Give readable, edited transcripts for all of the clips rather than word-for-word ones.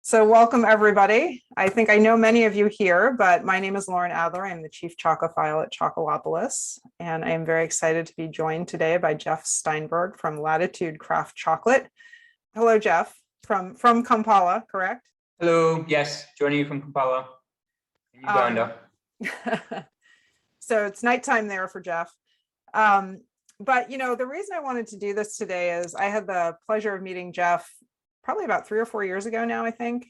So welcome everybody. I think I know many of you here, but my name is Lauren Adler. I'm the Chief Chocophile at Chocolopolis, and I am very excited to be joined today by Jeff Steinberg from Latitude Craft Chocolate. Hello, Jeff, from Kampala, correct? Hello, yes, joining you from Kampala in Uganda. So it's nighttime there for Jeff. But the reason I wanted to do this today is I had the pleasure of meeting Jeff probably about 3 or 4 years ago now, I think.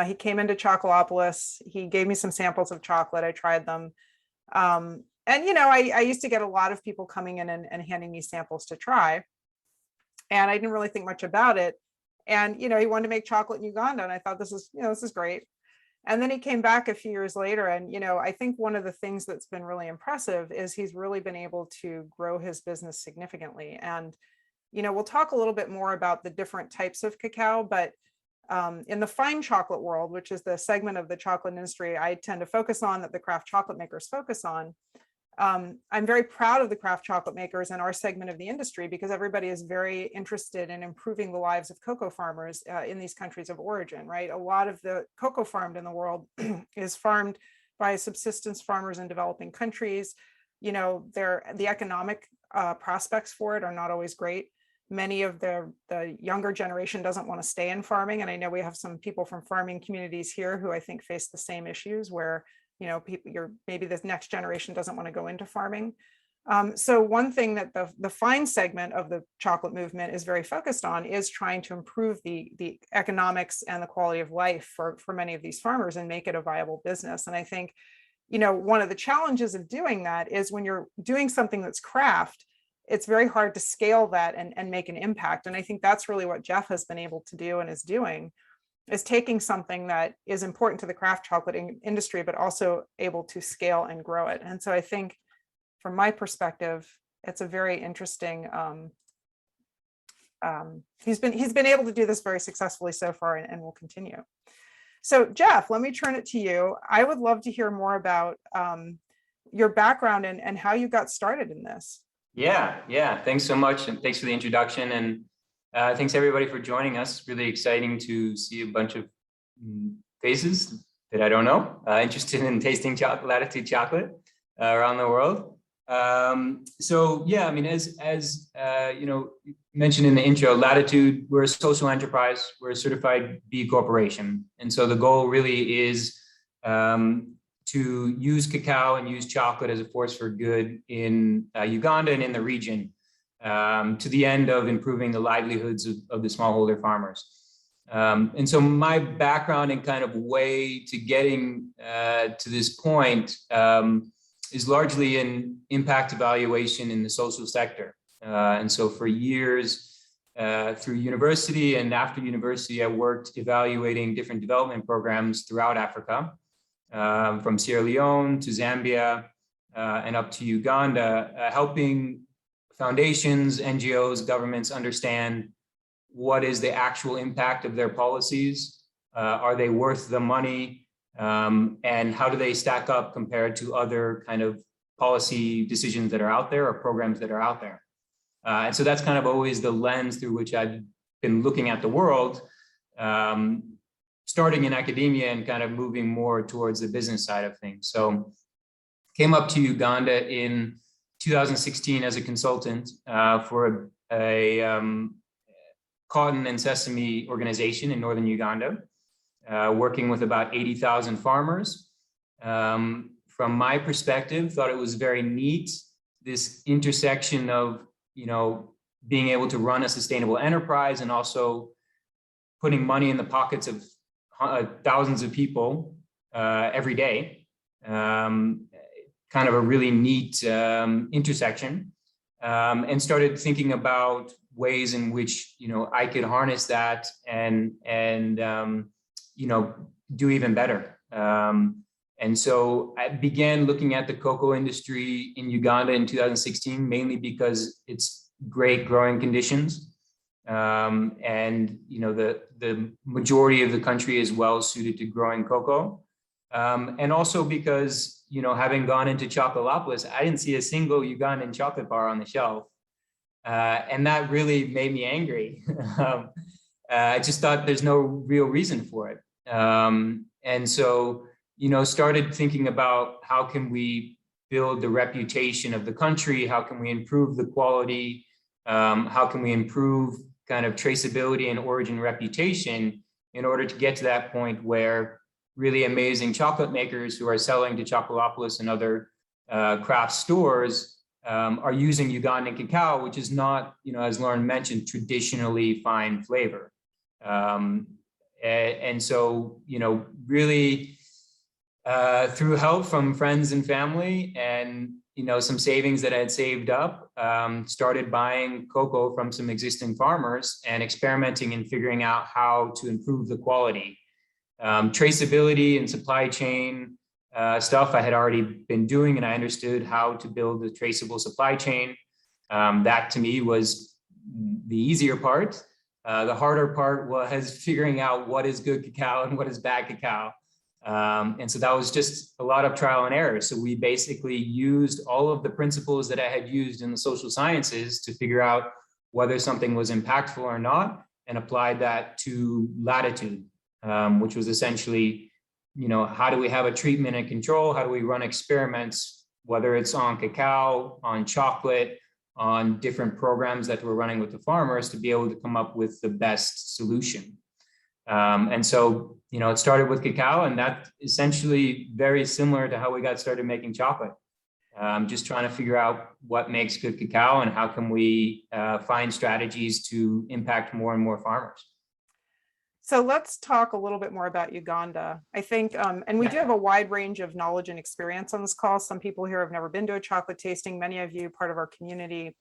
He came into Chocolopolis. He gave me some samples of chocolate. I tried them. And, I used to get a lot of people coming in and handing me samples to try. And I didn't really think much about it. And, he wanted to make chocolate in Uganda. And I thought, this is great. And then he came back a few years later. And, I think one of the things that's been really impressive is he's really been able to grow his business significantly. And we'll talk a little bit more about the different types of cacao, but in the fine chocolate world, which is the segment of the chocolate industry I tend to focus on, that the craft chocolate makers focus on, I'm very proud of the craft chocolate makers and our segment of the industry, because everybody is very interested in improving the lives of cocoa farmers in these countries of origin, right? A lot of the cocoa farmed in the world is farmed by subsistence farmers in developing countries. The economic prospects for it are not always great. Many of the younger generation doesn't want to stay in farming. And I know we have some people from farming communities here who I think face the same issues where, maybe this next generation doesn't want to go into farming. So one thing that the fine segment of the chocolate movement is very focused on is trying to improve the economics and the quality of life for many of these farmers and make it a viable business. And I think, one of the challenges of doing that is when you're doing something that's craft, it's very hard to scale that and make an impact. And I think that's really what Jeff has been able to do and is doing, is taking something that is important to the craft chocolate industry, but also able to scale and grow it. And so I think from my perspective, it's a very interesting, he's been able to do this very successfully so far and will continue. So Jeff, let me turn it to you. I would love to hear more about your background and how you got started in this. Yeah. Thanks so much. And thanks for the introduction. And thanks everybody for joining us. Really exciting to see a bunch of faces that I don't know, interested in tasting Latitude chocolate around the world. As mentioned in the intro, Latitude, we're a social enterprise. We're a certified B Corporation. And so the goal really is to use cacao and use chocolate as a force for good in Uganda and in the region, to the end of improving the livelihoods of the smallholder farmers. And so my background and kind of way to getting to this point is largely in impact evaluation in the social sector. And so for years, through university and after university, I worked evaluating different development programs throughout Africa. From Sierra Leone to Zambia and up to Uganda, helping foundations, NGOs, governments understand what is the actual impact of their policies, are they worth the money, and how do they stack up compared to other kind of policy decisions that are out there or programs that are out there. And so that's kind of always the lens through which I've been looking at the world, starting in academia and kind of moving more towards the business side of things. So came up to Uganda in 2016 as a consultant for a cotton and sesame organization in northern Uganda, working with about 80,000 farmers. From my perspective, thought it was very neat, this intersection of, being able to run a sustainable enterprise and also putting money in the pockets of thousands of people every day, kind of a really neat intersection, and started thinking about ways in which I could harness that and do even better. And so I began looking at the cocoa industry in Uganda in 2016, mainly because it's great growing conditions. And the majority of the country is well suited to growing cocoa, and also because having gone into Chocolopolis, I didn't see a single Ugandan chocolate bar on the shelf, and that really made me angry. I just thought there's no real reason for it. And so, started thining about how can we build the reputation of the country? How can we improve the quality? How can we improve kind of traceability and origin reputation in order to get to that point where really amazing chocolate makers who are selling to Chocolopolis and other craft stores are using Ugandan cacao, which is not, as Lauren mentioned, traditionally fine flavor. And so, really through help from friends and family and, some savings that I had saved up, started buying cocoa from some existing farmers and experimenting and figuring out how to improve the quality. Traceability and supply chain stuff I had already been doing, and I understood how to build a traceable supply chain. That to me was the easier part. The harder part was figuring out what is good cacao and what is bad cacao. And so that was just a lot of trial and error. So we basically used all of the principles that I had used in the social sciences to figure out whether something was impactful or not, and applied that to Latitude, which was essentially, how do we have a treatment and control? How do we run experiments, whether it's on cacao, on chocolate, on different programs that we're running with the farmers to be able to come up with the best solution. And so, it started with cacao, and that's essentially very similar to how we got started making chocolate. Just trying to figure out what makes good cacao and how can we find strategies to impact more and more farmers. So let's talk a little bit more about Uganda. I think, and we do have a wide range of knowledge and experience on this call. Some people here have never been to a chocolate tasting. Many of you, part of our community,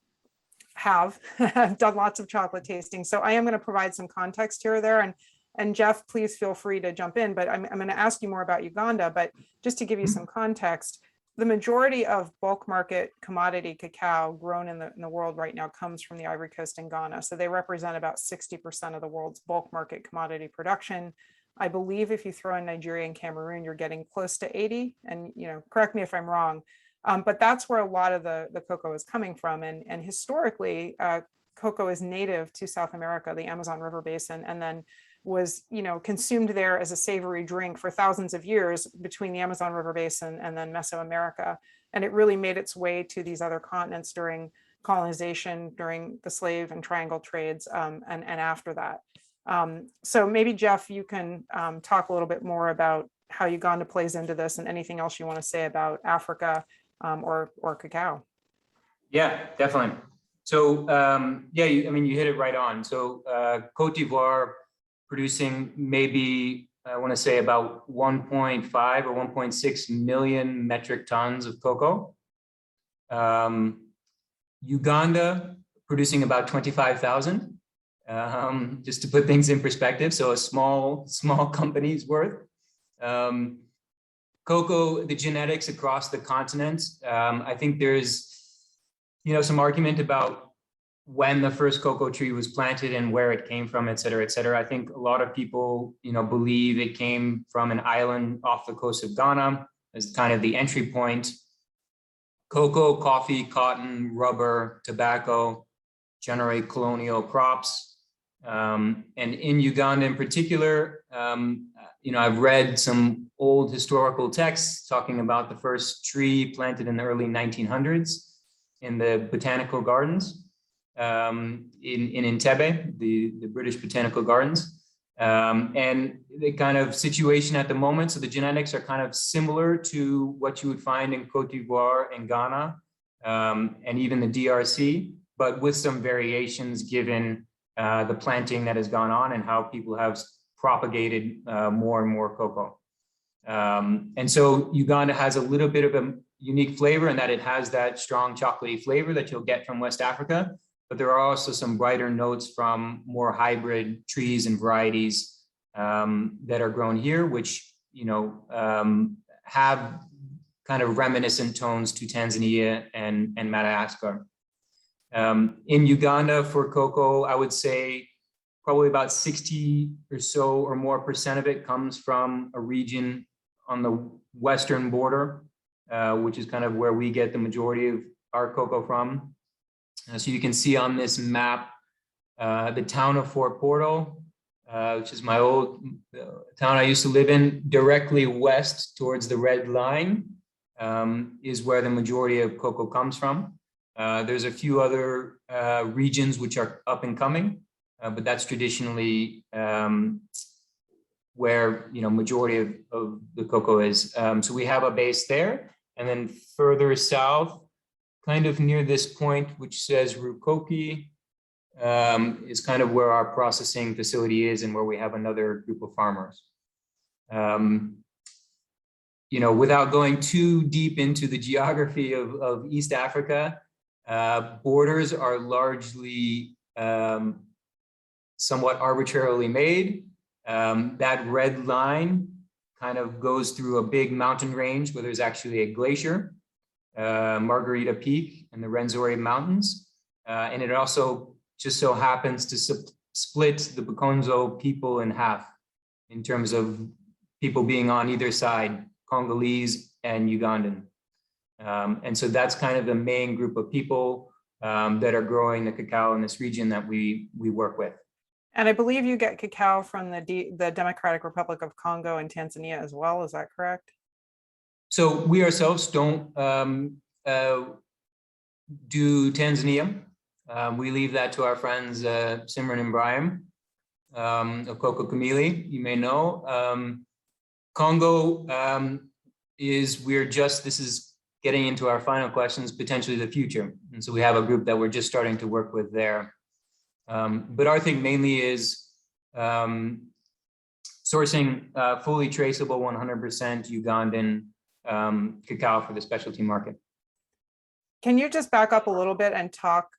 have done lots of chocolate tasting. So I am going to provide some context here or there. And Jeff, please feel free to jump in, but I'm going to ask you more about Uganda. But just to give you some context, the majority of bulk market commodity cacao grown in the world right now comes from the Ivory Coast and Ghana. So they represent about 60% of the world's bulk market commodity production. I believe if you throw in Nigeria and Cameroon, you're getting close to 80. And correct me if I'm wrong, but that's where a lot of the cocoa is coming from. And historically, cocoa is native to South America, the Amazon River Basin, and then was consumed there as a savory drink for thousands of years between the Amazon River Basin and then Mesoamerica. And it really made its way to these other continents during colonization, during the slave and triangle trades, and after that. So maybe Jeff, you can talk a little bit more about how Uganda plays into this and anything else you want to say about Africa or cacao. Yeah, definitely. So you hit it right on. So Cote d'Ivoire producing maybe, I want to say about 1.5 or 1.6 million metric tons of cocoa. Uganda producing about 25,000, just to put things in perspective. So a small company's worth. Cocoa, the genetics across the continent. I think there's, some argument about when the first cocoa tree was planted and where it came from, et cetera, et cetera. I think a lot of people, believe it came from an island off the coast of Ghana as kind of the entry point. Cocoa, coffee, cotton, rubber, tobacco generate colonial crops. And in Uganda in particular, I've read some old historical texts talking about the first tree planted in the early 1900s in the botanical gardens. In Entebbe, the British Botanical Gardens, and the kind of situation at the moment. So the genetics are kind of similar to what you would find in Cote d'Ivoire and Ghana, and even the DRC, but with some variations given the planting that has gone on and how people have propagated more and more cocoa. And so Uganda has a little bit of a unique flavor in that it has that strong chocolatey flavor that you'll get from West Africa. But there are also some brighter notes from more hybrid trees and varieties that are grown here, which have kind of reminiscent tones to Tanzania and Madagascar. In Uganda for cocoa, I would say probably about 60 or so or more % of it comes from a region on the western border, which is kind of where we get the majority of our cocoa from. So you can see on this map, the town of Fort Portal, which is my old town I used to live in, directly west towards the red line, is where the majority of cocoa comes from. There's a few other regions which are up and coming, but that's traditionally where majority of the cocoa is. So we have a base there, and then further south, kind of near this point, which says Rukoki, is kind of where our processing facility is and where we have another group of farmers. Without going too deep into the geography of East Africa, borders are largely somewhat arbitrarily made. That red line kind of goes through a big mountain range where there's actually a glacier, Margarita Peak and the Rwenzori Mountains. And it also just so happens to split the Bukonzo people in half in terms of people being on either side, Congolese and Ugandan. And so that's kind of the main group of people that are growing the cacao in this region that we work with. And I believe you get cacao from the Democratic Republic of Congo and Tanzania as well. Is that correct? So we ourselves don't do Tanzania. We leave that to our friends Simran and Brahim of Coco Kamili, you may know. Congo this is getting into our final questions, potentially the future. And so we have a group that we're just starting to work with there. But our thing mainly is sourcing fully traceable 100% Ugandan cacao for the specialty market. Can you just back up a little bit and talk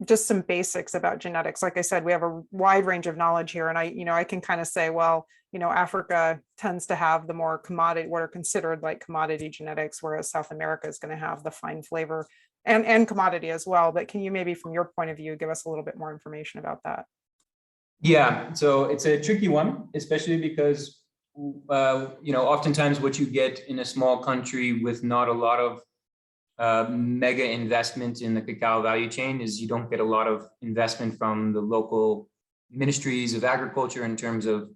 just some basics about genetics? Like I said, we have a wide range of knowledge here, and I can kind of say, well, Africa tends to have the more commodity, what are considered like commodity genetics, whereas South America is going to have the fine flavor and commodity as well. But can you maybe from your point of view, give us a little bit more information about that? Yeah, so it's a tricky one, especially because, oftentimes what you get in a small country with not a lot of mega investment in the cacao value chain is you don't get a lot of investment from the local ministries of agriculture in terms of,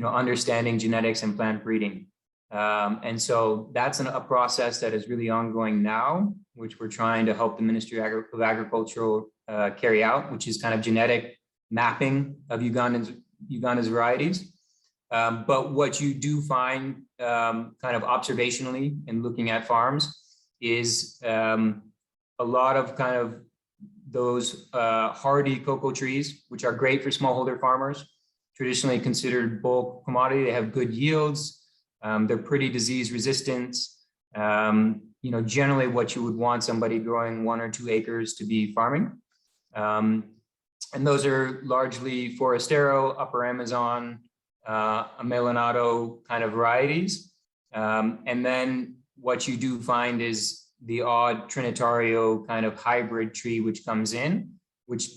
understanding genetics and plant breeding. And so that's a process that is really ongoing now, which we're trying to help the Ministry of Agriculture carry out, which is kind of genetic mapping of Uganda's varieties. But what you do find kind of observationally in looking at farms is a lot of kind of those hardy cocoa trees, which are great for smallholder farmers, traditionally considered bulk commodity. They have good yields. They're pretty disease resistant. Generally what you would want somebody growing 1 or 2 acres to be farming. And those are largely Forastero, Upper Amazon, Amelanado kind of varieties. And then what you do find is the odd Trinitario kind of hybrid tree, which comes in, which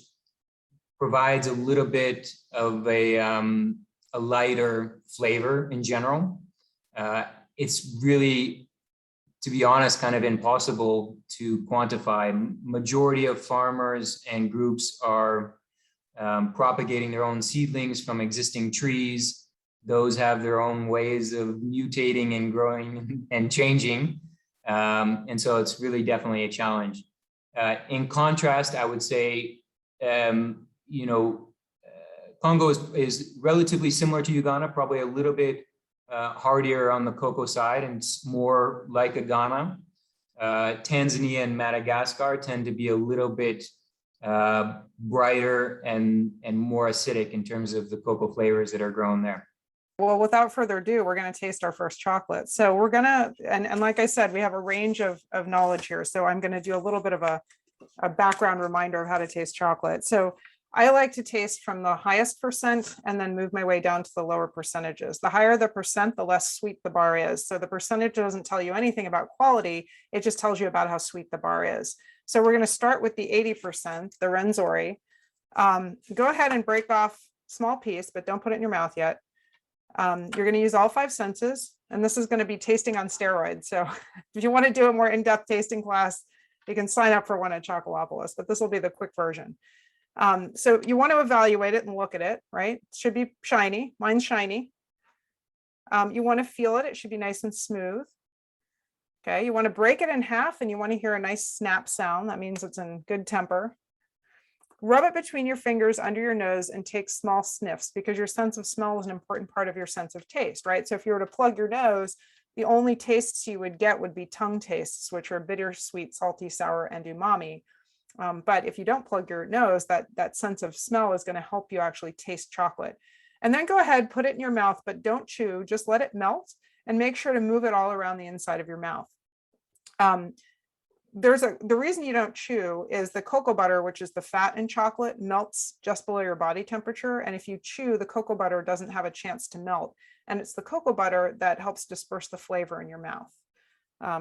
provides a little bit of a lighter flavor in general. It's really, to be honest, kind of impossible to quantify. Majority of farmers and groups are propagating their own seedlings from existing trees. Those have their own ways of mutating and growing and changing. And so it's really definitely a challenge. In contrast, I would say, Congo is relatively similar to Uganda, probably a little bit hardier on the cocoa side and more like a Ghana. Tanzania and Madagascar tend to be a little bit brighter and more acidic in terms of the cocoa flavors that are grown there. Well, without further ado, we're going to taste our first chocolate. So we're going to, and like I said, we have a range of knowledge here. So I'm going to do a little bit of a background reminder of how to taste chocolate. So I like to taste from the highest percent and then move my way down to the lower percentages. The higher the percent, the less sweet the bar is. So the percentage doesn't tell you anything about quality. It just tells you about how sweet the bar is. So we're going to start with the 80%, the Rwenzori. Go ahead and break off a small piece, but don't put it in your mouth yet. You're going to use all 5 senses, and this is going to be tasting on steroids. So if you want to do a more in-depth tasting class, you can sign up for one at Chocolopolis, but this will be the quick version. So you want to evaluate it and look at it, right? It should be shiny. Mine's shiny. You want to feel it. It should be nice and smooth. Okay, you want to break it in half and you want to hear a nice snap sound. That means it's in good temper. Rub it between your fingers under your nose and take small sniffs, because your sense of smell is an important part of your sense of taste, right? So if you were to plug your nose, the only tastes you would get would be tongue tastes, which are bitter, sweet, salty, sour, and umami. But if you don't plug your nose, that sense of smell is going to help you actually taste chocolate. And then go ahead, put it in your mouth, but don't chew, just let it melt and make sure to move it all around the inside of your mouth. The reason you don't chew is the cocoa butter, which is the fat in chocolate, melts just below your body temperature. And if you chew, the cocoa butter doesn't have a chance to melt. And it's the cocoa butter that helps disperse the flavor in your mouth.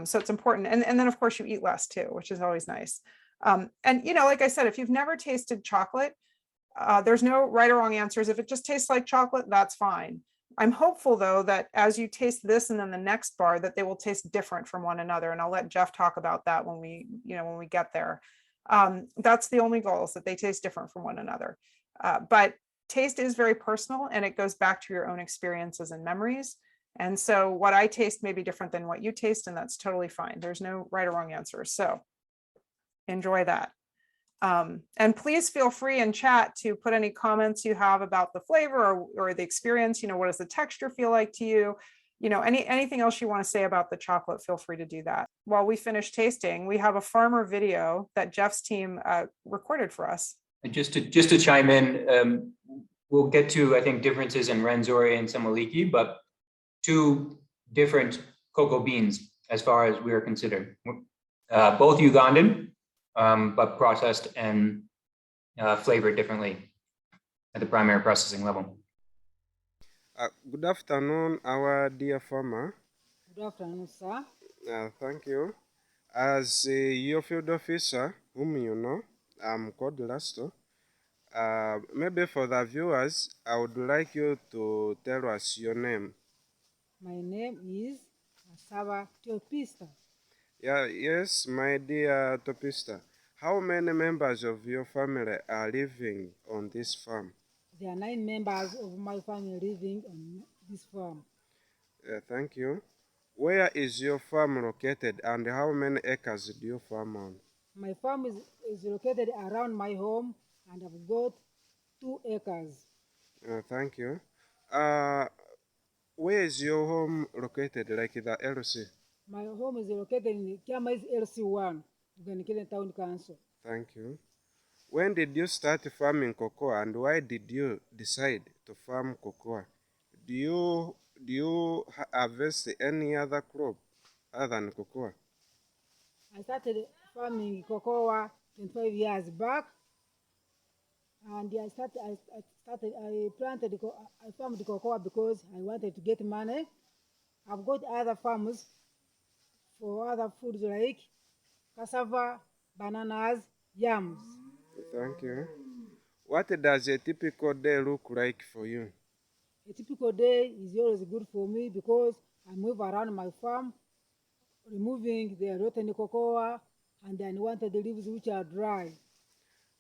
So it's important. And then of course you eat less too, which is always nice. And like I said, if you've never tasted chocolate, there's no right or wrong answers. If it just tastes like chocolate, that's fine. I'm hopeful though that as you taste this and then the next bar, that they will taste different from one another. And I'll let Jeff talk about that when we get there. That's the only goal, is that they taste different from one another. But taste is very personal and it goes back to your own experiences and memories. And so what I taste may be different than what you taste, and that's totally fine. There's no right or wrong answers. So enjoy that. And please feel free in chat to put any comments you have about the flavor or the experience. What does the texture feel like to you? Anything else you want to say about the chocolate, feel free to do that. While we finish tasting, we have a farmer video that Jeff's team recorded for us. And just to chime in, we'll get to, I think, differences in Rwenzori and Semoliki, but two different cocoa beans as far as we are considered. Both Ugandan, but processed and flavored differently at the primary processing level. Good afternoon, our dear farmer. Good afternoon, sir. Thank you. As your field officer, whom you know, I'm called Lasto. Maybe for the viewers, I would like you to tell us your name. My name is Asaba Teopista. Yes, my dear Topista. How many members of your family are living on this farm? There are 9 members of my family living on this farm. Thank you. Where is your farm located and how many acres do you farm on? My farm is located around my home and I've got 2 acres. Thank you. Where is your home located, like the LC? My home is located in Kiamais LC1, Ugandan Town Council. Thank you. When did you start farming cocoa and why did you decide to farm cocoa? Do you harvest any other crop other than cocoa? I started farming cocoa 25 years back, and I farmed cocoa because I wanted to get money. I've got other farms for other foods like cassava, bananas, yams. Thank you. What does a typical day look like for you? A typical day is always good for me because I move around my farm, removing the rotten cocoa and the unwanted leaves which are dry.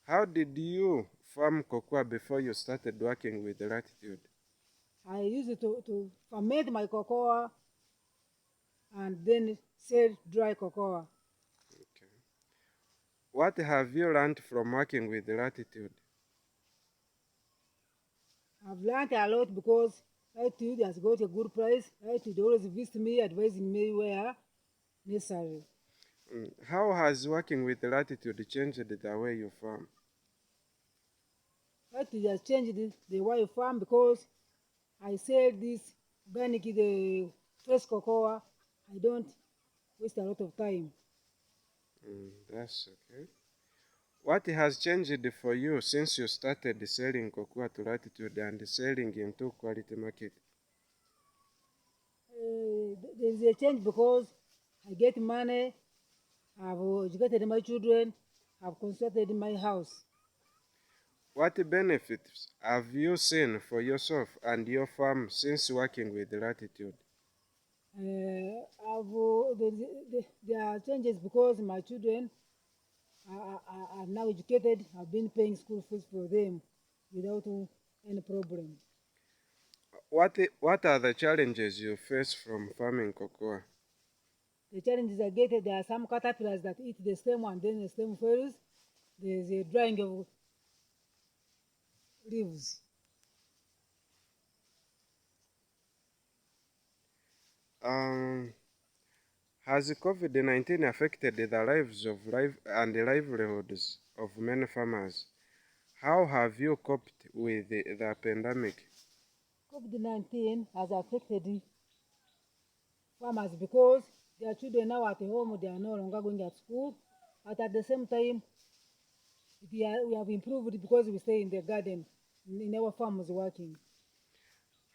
How did you farm cocoa before you started working with Latitude? I use it to ferment my cocoa and then sell dry cocoa. Okay. What have you learned from working with Latitude? I've learned a lot because Latitude has got a good price. Latitude always visits me, advising me where necessary. How has working with Latitude changed the way you farm? Latitude has changed the way I farm because I sell this organic, the fresh cocoa. I don't waste a lot of time. That's okay. What has changed for you since you started selling cocoa to Latitude and selling into quality market? There's a change because I get money, I've educated my children, I've constructed my house. What benefits have you seen for yourself and your farm since working with Latitude? There are changes because my children are now educated, have been paying school fees for them without any problem. What are the challenges you face from farming cocoa? The challenges I get, there are some caterpillars that eat the stem and then the stem fails. There's a drying of leaves. Um, has COVID-19 affected the lives of and the livelihoods of many farmers? How have you coped with the pandemic? COVID-19 has affected farmers because their children now at home, they are no longer going at school. But at the same time, we have improved because we stay in the garden, in our farms working.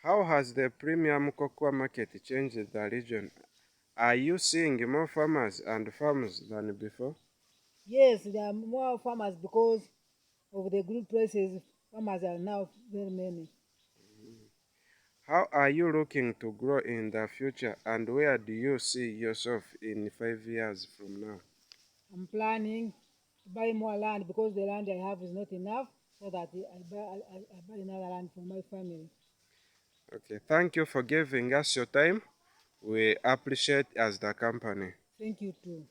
How has the premium cocoa market changed the region? Are you seeing more farmers and farms than before? Yes, there are more farmers because of the good prices. Farmers are now very many. How are you looking to grow in the future, and where do you see yourself in 5 years from now? I'm planning to buy more land because the land I have is not enough, so that I buy another land for my family. Okay, thank you for giving us your time. We appreciate as the company. Thank you too.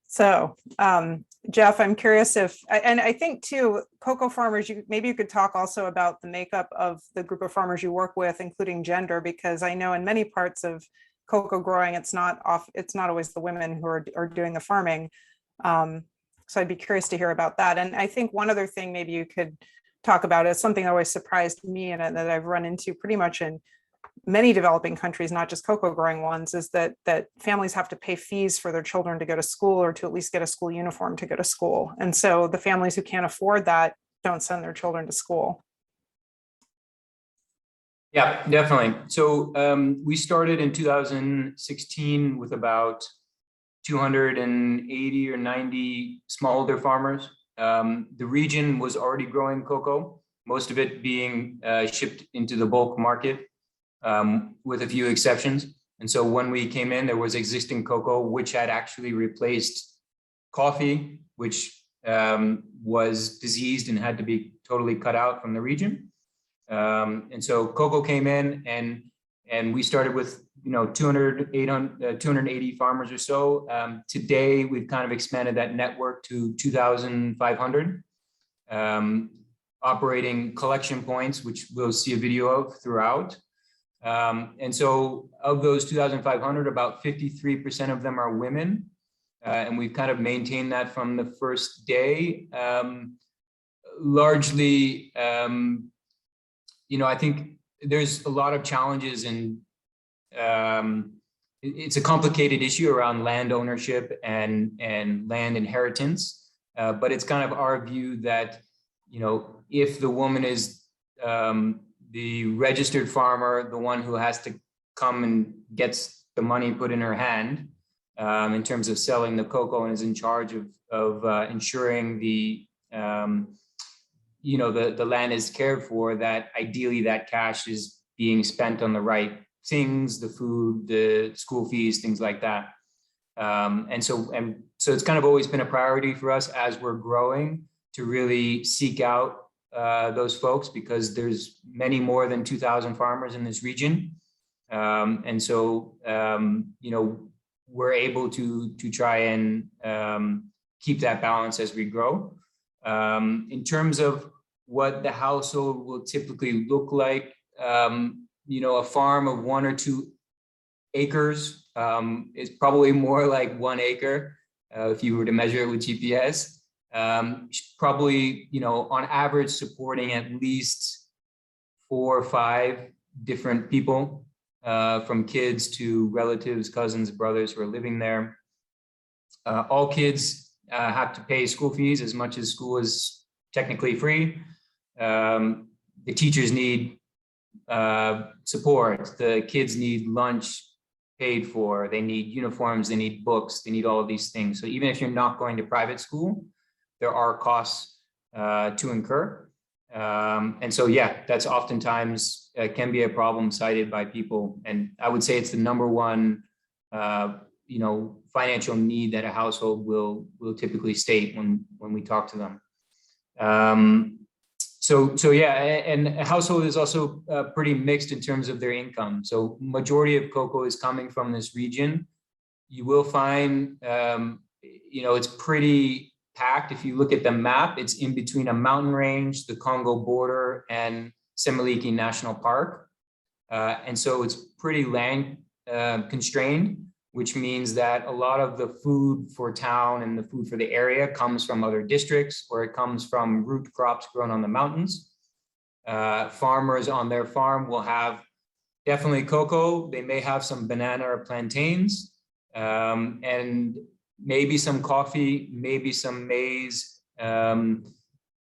So, Jeff, I'm curious if, and I think too, cocoa farmers, maybe you could talk also about the makeup of the group of farmers you work with, including gender, because I know in many parts of cocoa growing, it's not always the women who are doing the farming. So I'd be curious to hear about that. And I think one other thing maybe you could talk about is something that always surprised me and that I've run into pretty much in many developing countries, not just cocoa growing ones, is that families have to pay fees for their children to go to school or to at least get a school uniform to go to school. And so the families who can't afford that don't send their children to school. Yeah, definitely. So we started in 2016 with about 280 or 90 smallholder farmers. The region was already growing cocoa, most of it being shipped into the bulk market, with a few exceptions. And so when we came in, there was existing cocoa, which had actually replaced coffee, which was diseased and had to be totally cut out from the region. And so cocoa came in, and we started with 280 farmers or so. Today, we've kind of expanded that network to 2,500, operating collection points, which we'll see a video of throughout. And so of those 2,500, about 53% of them are women. And we've kind of maintained that from the first day. Largely, I think there's a lot of challenges, and it's a complicated issue around land ownership and land inheritance. But it's kind of our view that, if the woman is the registered farmer, the one who has to come and gets the money put in her hand in terms of selling the cocoa, and is in charge of ensuring the land is cared for, that ideally that cash is being spent on the right things, the food, the school fees, things like that. And so it's kind of always been a priority for us as we're growing to really seek out those folks, because there's many more than 2,000 farmers in this region. And so, we're able to try and keep that balance as we grow. In terms of what the household will typically look like, a farm of 1 or 2 acres is probably more like 1 acre if you were to measure it with GPS. Probably, on average, supporting at least 4 or 5 different people, from kids to relatives, cousins, brothers who are living there. All kids have to pay school fees, as much as school is technically free. The teachers need support. The kids need lunch paid for. They need uniforms, they need books, they need all of these things. So even if you're not going to private school, there are costs to incur. And so, that's oftentimes can be a problem cited by people. And I would say it's the number one, financial need that a household will typically state when we talk to them. So yeah, and a household is also pretty mixed in terms of their income. So majority of cocoa is coming from this region. You will find, it's pretty packed. If you look at the map, it's in between a mountain range, the Congo border, and Semiliki National Park. And so it's pretty land constrained, which means that a lot of the food for town and the food for the area comes from other districts, or it comes from root crops grown on the mountains. Farmers on their farm will have definitely cocoa. They may have some banana or plantains, and maybe some coffee, maybe some maize,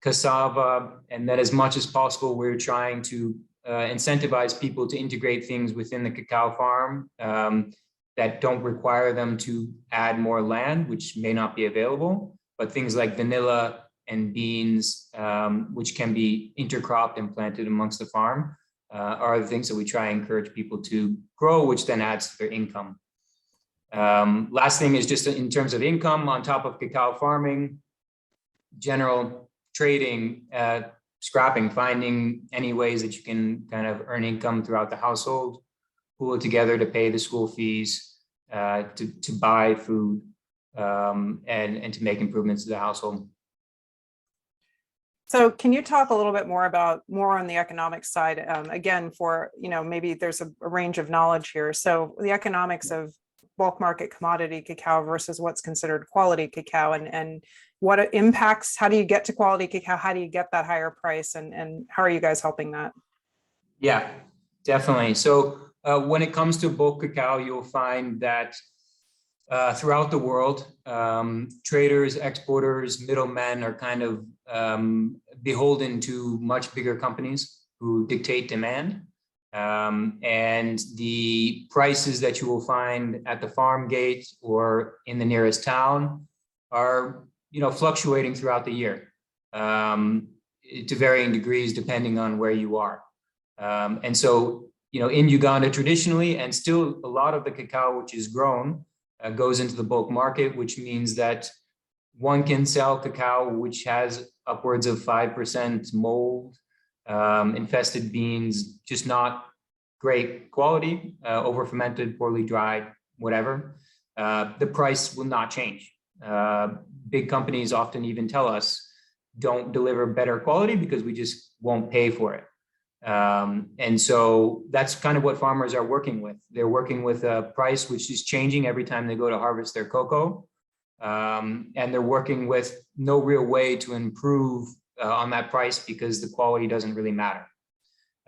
cassava, and that as much as possible, we're trying to incentivize people to integrate things within the cacao farm that don't require them to add more land, which may not be available, but things like vanilla and beans, which can be intercropped and planted amongst the farm, are the things that we try and encourage people to grow, which then adds to their income. Last thing is just in terms of income on top of cacao farming, general trading, scrapping, finding any ways that you can kind of earn income throughout the household, pool it together to pay the school fees, to buy food, and to make improvements to the household. So can you talk a little bit more on the economic side? Again, for, maybe there's a range of knowledge here. So the economics of bulk market commodity cacao versus what's considered quality cacao, and what impacts, how do you get to quality cacao? How do you get that higher price? And how are you guys helping that? Yeah, definitely. So when it comes to bulk cacao, you'll find that throughout the world, traders, exporters, middlemen are kind of beholden to much bigger companies who dictate demand. And the prices that you will find at the farm gate or in the nearest town are, fluctuating throughout the year to varying degrees depending on where you are. And so, in Uganda traditionally, and still a lot of the cacao which is grown goes into the bulk market, which means that one can sell cacao which has upwards of 5% mold, infested beans, just not great quality, over fermented, poorly dried, whatever. The price will not change. Big companies often even tell us, don't deliver better quality because we just won't pay for it. And so that's kind of what farmers are working with. They're working with a price which is changing every time they go to harvest their cocoa. And they're working with no real way to improve on that price because the quality doesn't really matter.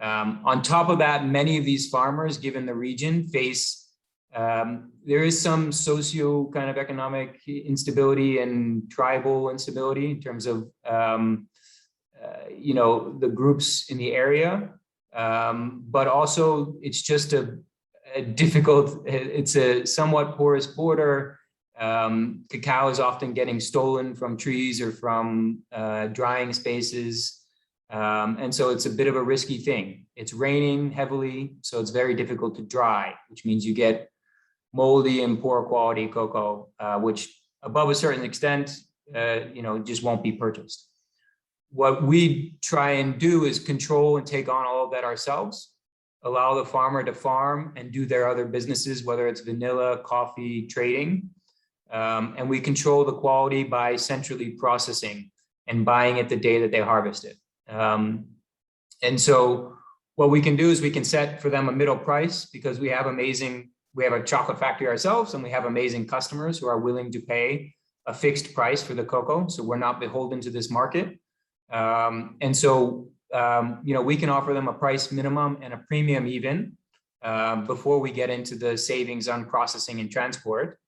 On top of that, many of these farmers, given the region, face there is some socio kind of economic instability and tribal instability in terms of the groups in the area, but also it's just a difficult, it's a somewhat porous border. Cacao is often getting stolen from trees or from drying spaces. And so it's a bit of a risky thing. It's raining heavily, so it's very difficult to dry, which means you get moldy and poor quality cocoa, which above a certain extent, just won't be purchased. What we try and do is control and take on all of that ourselves, allow the farmer to farm and do their other businesses, whether it's vanilla, coffee, trading. And we control the quality by centrally processing and buying it the day that they harvest it. And so what we can do is we can set for them a middle price because we have a chocolate factory ourselves and we have amazing customers who are willing to pay a fixed price for the cocoa. So we're not beholden to this market. And so, we can offer them a price minimum and a premium even before we get into the savings on processing and transport.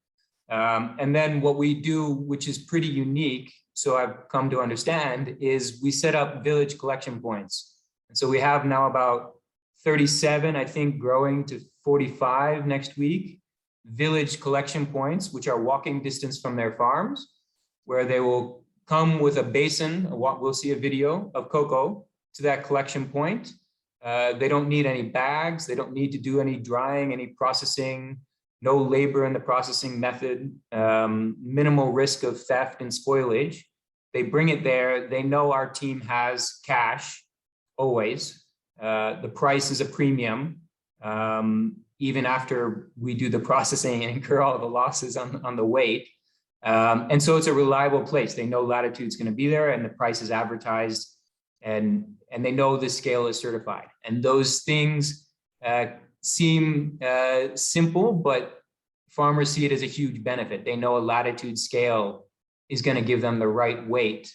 And then what we do, which is pretty unique, so I've come to understand, is we set up village collection points. And so we have now about 37, I think, growing to 45 next week, village collection points, which are walking distance from their farms, where they will come with a basin, we'll see a video of cocoa to that collection point. They don't need any bags. They don't need to do any drying, any processing. no labor in the processing method, minimal risk of theft and spoilage. They bring it there. They know our team has cash always. The price is a premium, even after we do the processing and incur all the losses on the weight. And so it's a reliable place. They know Latitude's going to be there and the price is advertised, and they know the scale is certified. And those things seem simple, but farmers see it as a huge benefit. They know a Latitude scale is going to give them the right weight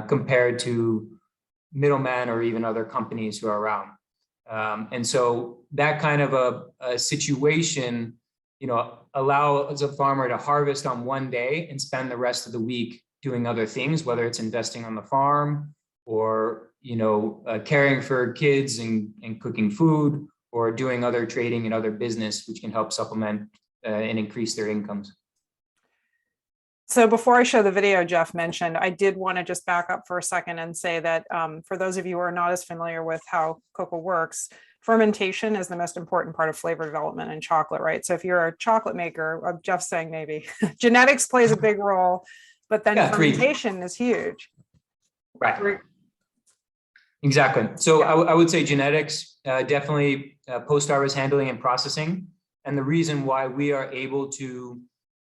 compared to middlemen or even other companies who are around. And so that kind of a situation, allows a farmer to harvest on one day and spend the rest of the week doing other things, whether it's investing on the farm or, caring for kids and cooking food, or doing other trading and other business, which can help supplement and increase their incomes. So before I show the video Jeff mentioned, I did want to just back up for a second and say that for those of you who are not as familiar with how cocoa works, fermentation is the most important part of flavor development in chocolate, right? So if you're a chocolate maker, Jeff's saying maybe, genetics plays a big role, but then fermentation is huge. Right. Exactly. So I would say genetics, definitely post-harvest handling and processing. And the reason why we are able to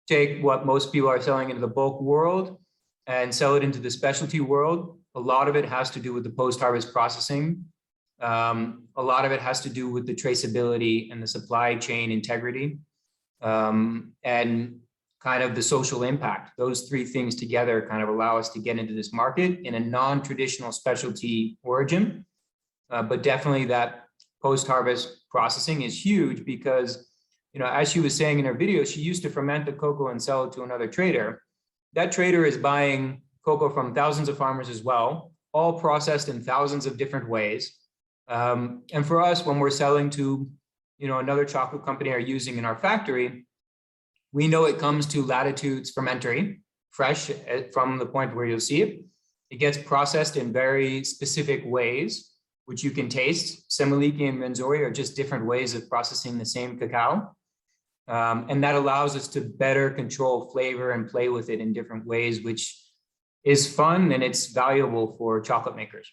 take what most people are selling into the bulk world and sell it into the specialty world, a lot of it has to do with the post-harvest processing. A lot of it has to do with the traceability and the supply chain integrity, and kind of the social impact. Those three things together kind of allow us to get into this market in a non-traditional specialty origin. But definitely that post-harvest processing is huge because, as she was saying in her video, she used to ferment the cocoa and sell it to another trader. That trader is buying cocoa from thousands of farmers as well, all processed in thousands of different ways. And for us, when we're selling to, another chocolate company or using in our factory, we know it comes to Latitude's fermentary, fresh from the point where you'll see it. It gets processed in very specific ways, which you can taste. Semoliki and Renzori are just different ways of processing the same cacao. And that allows us to better control flavor and play with it in different ways, which is fun and it's valuable for chocolate makers.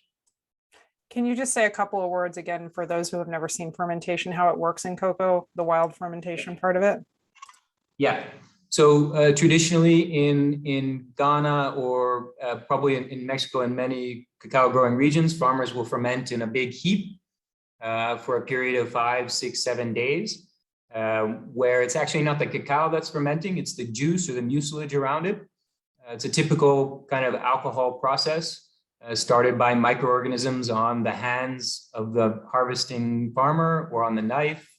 Can you just say a couple of words again for those who have never seen fermentation, how it works in cocoa, the wild fermentation part of it? Yeah. So traditionally in Ghana or probably in Mexico and many cacao growing regions, farmers will ferment in a big heap for a period of 5, 6, 7 days, where it's actually not the cacao that's fermenting, it's the juice or the mucilage around it. It's a typical kind of alcohol process started by microorganisms on the hands of the harvesting farmer or on the knife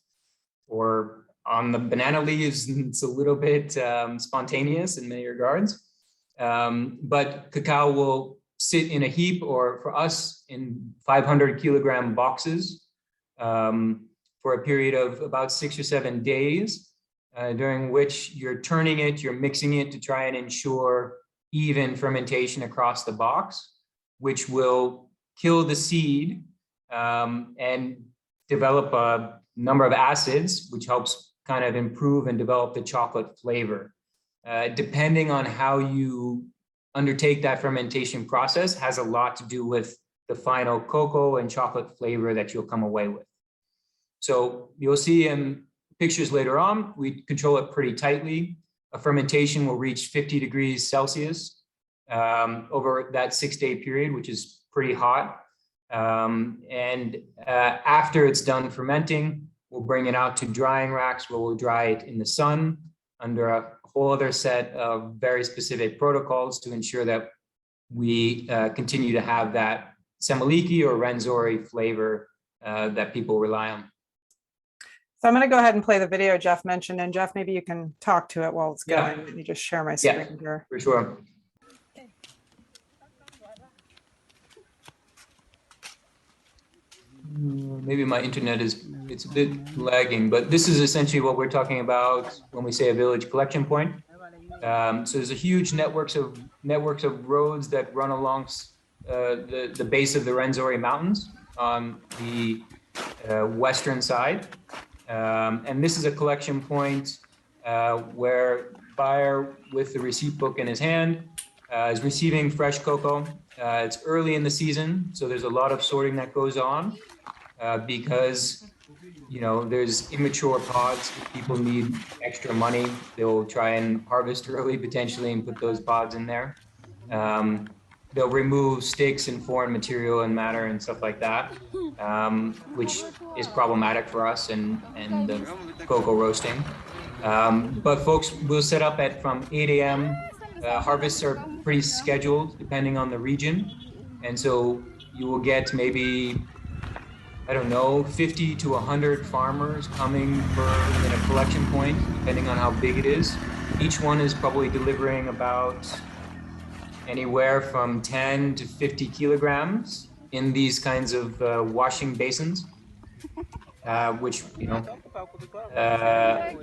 or on the banana leaves. It's a little bit spontaneous in many regards, but cacao will sit in a heap, or for us in 500 kilogram boxes for a period of about 6 or 7 days, during which you're turning it, you're mixing it to try and ensure even fermentation across the box, which will kill the seed and develop a number of acids, which helps kind of improve and develop the chocolate flavor. Depending on how you undertake that fermentation process has a lot to do with the final cocoa and chocolate flavor that you'll come away with. So you'll see in pictures later on, we control it pretty tightly. A fermentation will reach 50 degrees Celsius over that 6-day period, which is pretty hot. After it's done fermenting, we'll bring it out to drying racks where we'll dry it in the sun under a whole other set of very specific protocols to ensure that we continue to have that semoliki or Renzori flavor that people rely on. So I'm going to go ahead and play the video Jeff mentioned, and Jeff, maybe you can talk to it while it's going. Let me just share my screen here. For sure. Maybe my internet it's a bit lagging, but this is essentially what we're talking about when we say a village collection point. So there's a huge networks of roads that run along the base of the Renzori Mountains on the western side. And this is a collection point where buyer with the receipt book in his hand is receiving fresh cocoa. It's early in the season, so there's a lot of sorting that goes on because there's immature pods. If people need extra money, they'll try and harvest early potentially and put those pods in there. They'll remove sticks and foreign material and matter and stuff like that, which is problematic for us and the cocoa roasting. But folks will set up at from 8 a.m. Harvests are pretty scheduled depending on the region. And so you will get maybe, I don't know, 50 to 100 farmers coming in a collection point, depending on how big it is. Each one is probably delivering about anywhere from 10 to 50 kilograms in these kinds of washing basins, which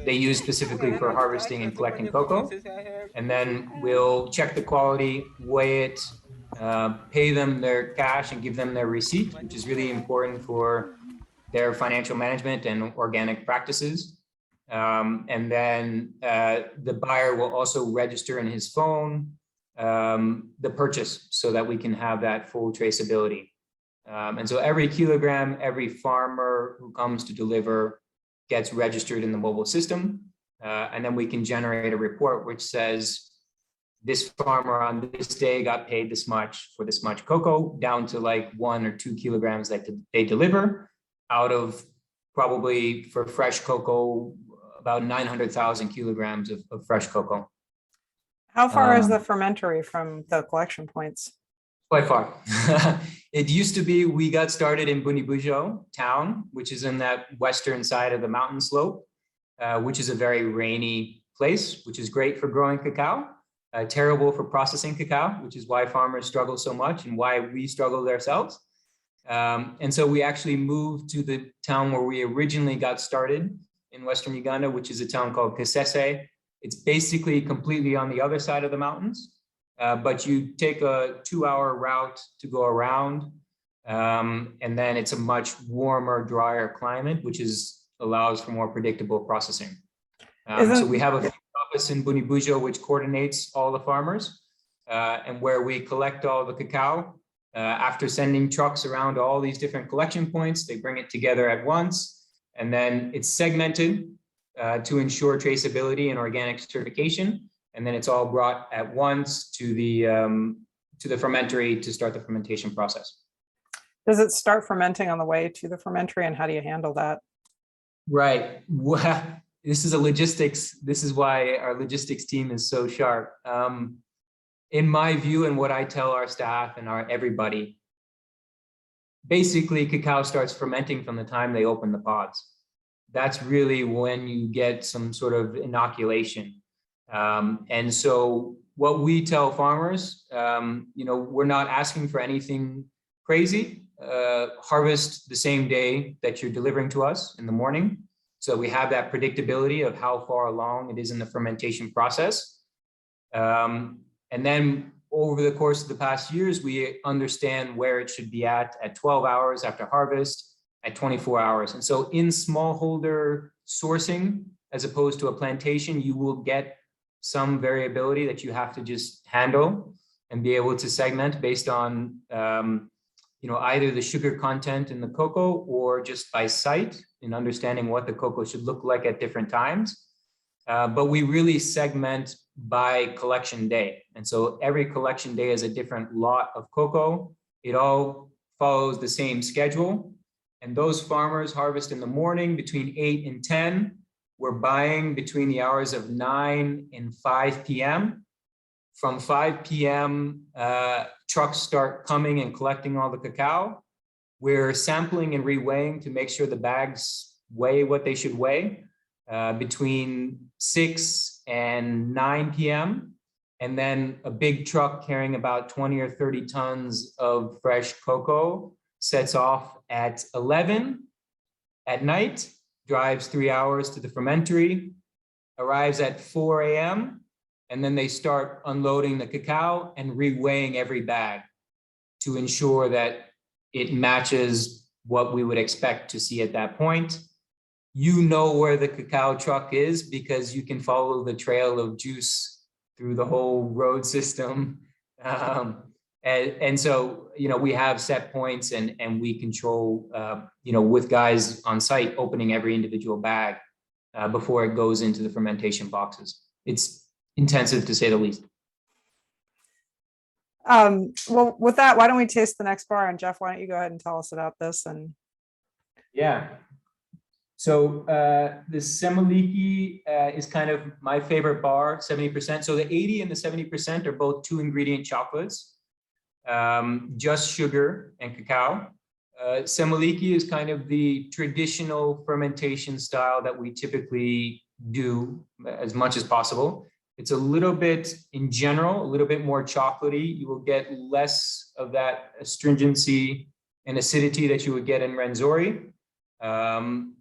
they use specifically for harvesting and collecting cocoa. And then we'll check the quality, weigh it, pay them their cash and give them their receipt, which is really important for their financial management and organic practices. And then the buyer will also register in his phone the purchase so that we can have that full traceability. And so every kilogram, every farmer who comes to deliver gets registered in the mobile system. And then we can generate a report which says this farmer on this day got paid this much for this much cocoa, down to like 1 or 2 kilograms that they deliver out of probably, for fresh cocoa, about 900,000 kilograms of fresh cocoa. How far is the fermentary from the collection points? Quite far. It used to be, we got started in Bunibujo town, which is in that western side of the mountain slope, which is a very rainy place, which is great for growing cacao, terrible for processing cacao, which is why farmers struggle so much and why we struggled ourselves. And so we actually moved to the town where we originally got started in Western Uganda, which is a town called Kasese. It's basically completely on the other side of the mountains, but you take a 2-hour route to go around. And then it's a much warmer, drier climate, which allows for more predictable processing. So we have a field office in Bunibujo, which coordinates all the farmers and where we collect all the cacao. After sending trucks around all these different collection points, they bring it together at once, and then it's segmented to ensure traceability and organic certification. And then it's all brought at once to the fermentary to start the fermentation process. Does it start fermenting on the way to the fermentary, and how do you handle that? Right. Well, this is this is why our logistics team is so sharp. In my view, and what I tell our staff and everybody, basically cacao starts fermenting from the time they open the pods. That's really when you get some sort of inoculation. And so what we tell farmers, we're not asking for anything crazy. Harvest the same day that you're delivering to us in the morning. So we have that predictability of how far along it is in the fermentation process. And then over the course of the past years, we understand where it should be at 12 hours after harvest, at 24 hours. And so in smallholder sourcing, as opposed to a plantation, you will get some variability that you have to just handle and be able to segment based on either the sugar content in the cocoa or just by sight in understanding what the cocoa should look like at different times. But we really segment by collection day. And so every collection day is a different lot of cocoa. It all follows the same schedule. And those farmers harvest in the morning between 8 and 10. We're buying between the hours of 9 and 5 p.m. From 5 p.m., trucks start coming and collecting all the cacao. We're sampling and reweighing to make sure the bags weigh what they should weigh between 6 and 9 p.m. And then a big truck carrying about 20 or 30 tons of fresh cocoa sets off at 11 at night, drives 3 hours to the fermentary, arrives at 4 a.m., and then they start unloading the cacao and reweighing every bag to ensure that it matches what we would expect to see at that point. you know where the cacao truck is because you can follow the trail of juice through the whole road system. And so, you know, we have set points and we control, you know, with guys on site opening every individual bag before it goes into the fermentation boxes. It's intensive to say the least. Well, with that, why don't we taste the next bar? And Jeff, why don't you go ahead and tell us about this? And yeah. So the Semoliki is kind of my favorite bar, 70%. So the 80 and the 70% are both 2-ingredient chocolates, just sugar and cacao. Semoliki is kind of the traditional fermentation style that we typically do as much as possible. It's a little bit, in general, a little bit more chocolatey. You will get less of that astringency and acidity that you would get in Rwenzori.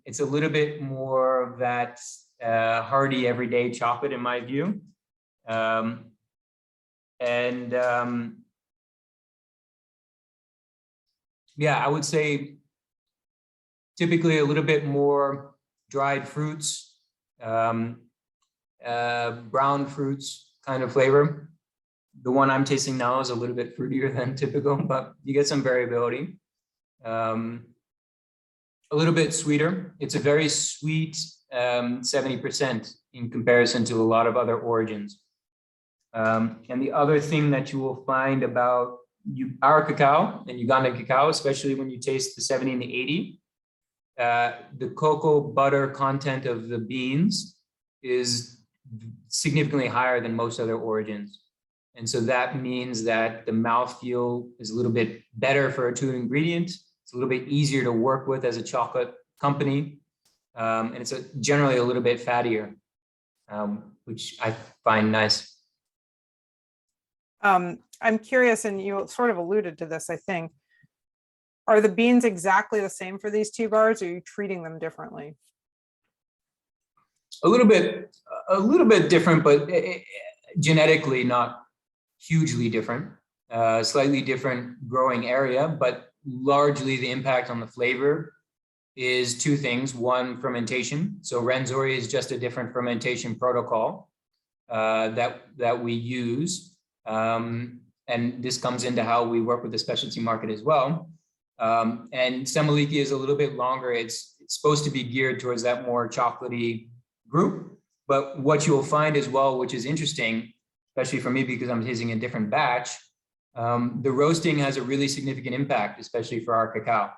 It's a little bit more of that hearty everyday chocolate in my view. Yeah, I would say typically a little bit more dried fruits, brown fruits kind of flavor. The one I'm tasting now is a little bit fruitier than typical, but you get some variability. A little bit sweeter. It's a very sweet 70% in comparison to a lot of other origins. And the other thing that you will find about our cacao and Ugandan cacao, especially when you taste the 70 and the 80, the cocoa butter content of the beans is significantly higher than most other origins. And so that means that the mouthfeel is a little bit better for a 2-ingredient. It's a little bit easier to work with as a chocolate company. And it's generally a little bit fattier, which I find nice. I'm curious, and you sort of alluded to this, I think. Are the beans exactly the same for these two bars, or are you treating them differently? A little bit different, but genetically not hugely different. Slightly different growing area, but largely the impact on the flavor is two things. One, fermentation. So Rwenzori is just a different fermentation protocol that we use. And this comes into how we work with the specialty market as well. And Semoliki is a little bit longer. It's supposed to be geared towards that more chocolatey group. But what you'll find as well, which is interesting, especially for me because I'm tasting a different batch, the roasting has a really significant impact, especially for our cacao.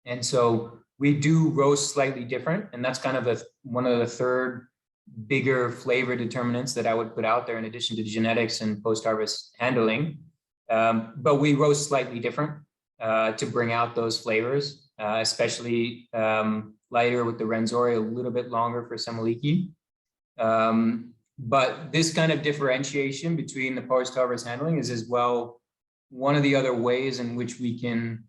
And so we do roast slightly different. And that's kind of one of the third bigger flavor determinants that I would put out there in addition to genetics and post-harvest handling. But we roast slightly different to bring out those flavors, especially lighter with the Rwenzori, a little bit longer for Semoliki. But this kind of differentiation between the post-harvest handling is as well one of the other ways in which we can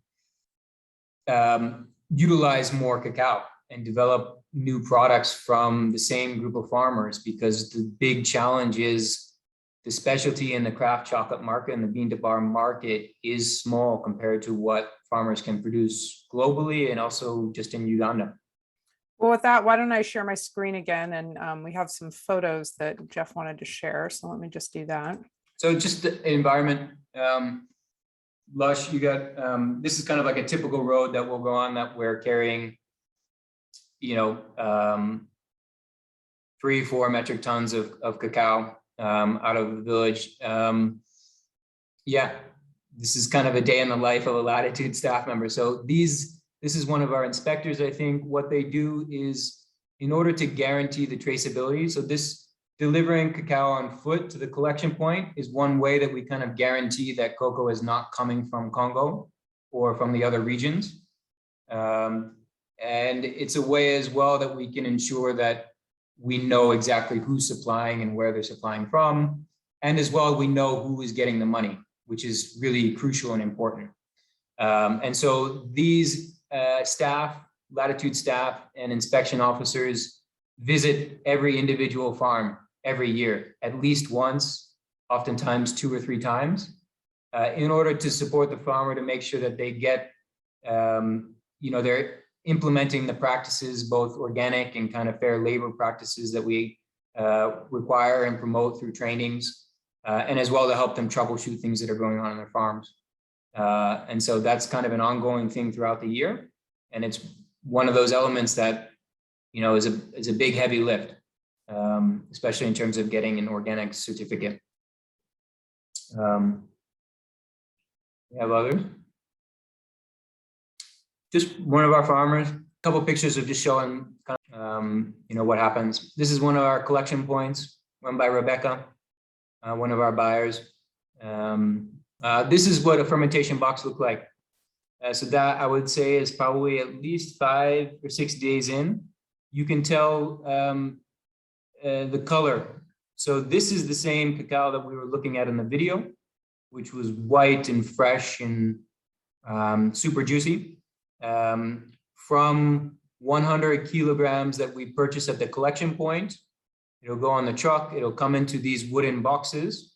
utilize more cacao and develop new products from the same group of farmers, because the big challenge is the specialty in the craft chocolate market and the bean to bar market is small compared to what farmers can produce globally and also just in Uganda. Well, with that, why don't I share my screen again? And we have some photos that Jeff wanted to share. So let me just do that. So just the environment, Lush, you got, this is kind of like a typical road that we'll go on that we're carrying, 3-4 metric tons of cacao out of the village. Yeah, this is kind of a day in the life of a Latitude staff member. So this is one of our inspectors. I think what they do is, in order to guarantee the traceability, so this delivering cacao on foot to the collection point is one way that we kind of guarantee that cocoa is not coming from Congo or from the other regions. And it's a way as well that we can ensure that we know exactly who's supplying and where they're supplying from. And as well, we know who is getting the money, which is really crucial and important. And so these staff, Latitude staff and inspection officers visit every individual farm every year, at least once, oftentimes 2 or 3 times, in order to support the farmer to make sure that they get, their implementing the practices, both organic and kind of fair labor practices that we require and promote through trainings, and as well to help them troubleshoot things that are going on in their farms. And so that's kind of an ongoing thing throughout the year. And it's one of those elements that, you know, is a big, heavy lift, especially in terms of getting an organic certificate. We have others. Just one of our farmers, a couple of pictures of just showing, you know, what happens. This is one of our collection points run by Rebecca, one of our buyers. This is what a fermentation box looked like. So that I would say is probably at least 5 or 6 days in. You can tell the color. So this is the same cacao that we were looking at in the video, which was white and fresh and super juicy. From 100 kilograms that we purchased at the collection point, it'll go on the truck, it'll come into these wooden boxes.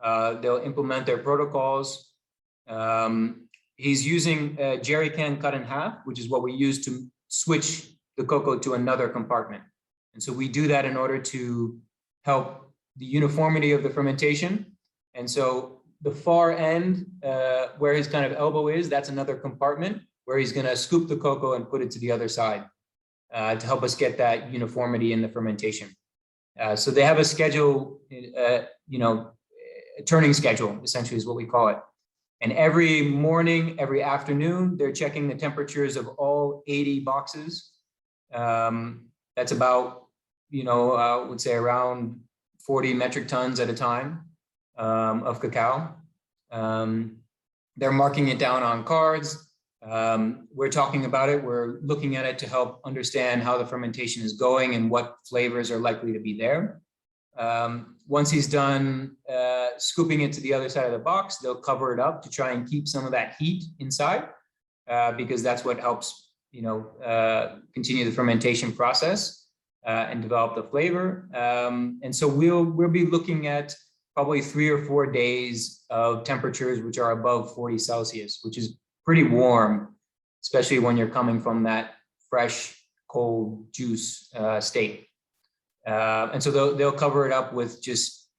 They'll implement their protocols. He's using a jerry can cut in half, which is what we use to switch the cocoa to another compartment. And so we do that in order to help the uniformity of the fermentation. And so the far end, where his kind of elbow is, that's another compartment where he's going to scoop the cocoa and put it to the other side to help us get that uniformity in the fermentation. So they have a schedule, you know, a turning schedule, essentially is what we call it. And every morning, every afternoon, they're checking the temperatures of all 80 boxes. That's about, you know, I would say around 40 metric tons at a time of cacao. They're marking it down on cards. We're talking about it. We're looking at it to help understand how the fermentation is going and what flavors are likely to be there. Once he's done scooping it to the other side of the box, they'll cover it up to try and keep some of that heat inside, because that's what helps, you know, continue the fermentation process and develop the flavor. And so we'll be looking at probably 3 or 4 days of temperatures which are above 40 Celsius, which is pretty warm, especially when you're coming from that fresh, cold juice state. And so they'll cover it up with just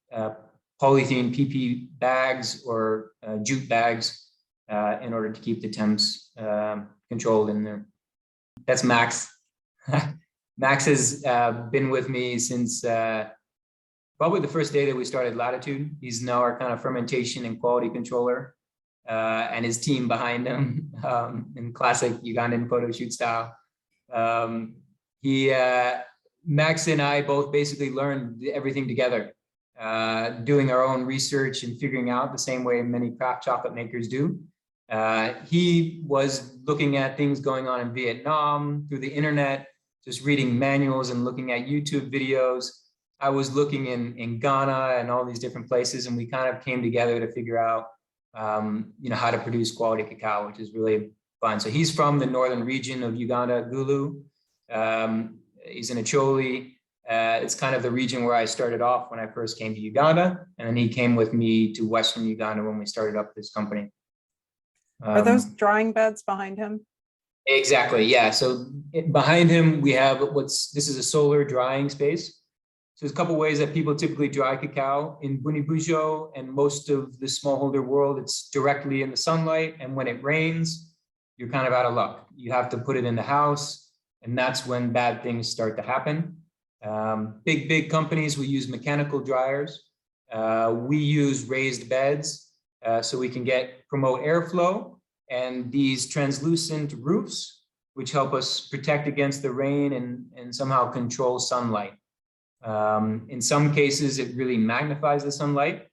polythene PP bags or jute bags in order to keep the temps controlled in there. That's Max. Max has been with me since probably the first day that we started Latitude. He's now our kind of fermentation and quality controller, and his team behind him in classic Ugandan photo shoot style. Max and I both basically learned everything together, doing our own research and figuring out the same way many craft chocolate makers do. He was looking at things going on in Vietnam through the internet, just reading manuals and looking at YouTube videos. I was looking in Ghana and all these different places, and we kind of came together to figure out, you know, how to produce quality cacao, which is really fun. So he's from the northern region of Uganda, Gulu. He's in Acholi. It's kind of the region where I started off when I first came to Uganda, and then he came with me to Western Uganda when we started up this company. Are those drying beds behind him? Exactly, yeah. So behind him, we have this is a solar drying space. So there's a couple ways that people typically dry cacao. In Bunibujo and most of the smallholder world, it's directly in the sunlight. And when it rains, you're kind of out of luck. You have to put it in the house, and that's when bad things start to happen. Big companies, we use mechanical dryers. We use raised beds so we can promote airflow, and these translucent roofs, which help us protect against the rain and somehow control sunlight. In some cases, it really magnifies the sunlight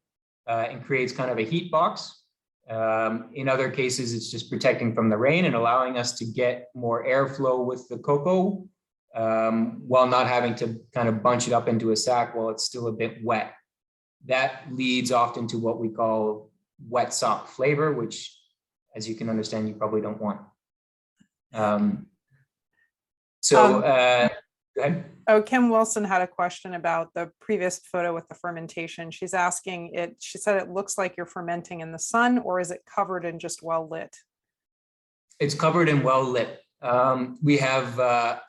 and creates kind of a heat box. In other cases, it's just protecting from the rain and allowing us to get more airflow with the cocoa while not having to kind of bunch it up into a sack while it's still a bit wet. That leads often to what we call wet sock flavor, which, as you can understand, you probably don't want. Go ahead. Oh, Kim Wilson had a question about the previous photo with the fermentation. She's asking she said it looks like you're fermenting in the sun, or is it covered and just well lit? It's covered and well lit. We have,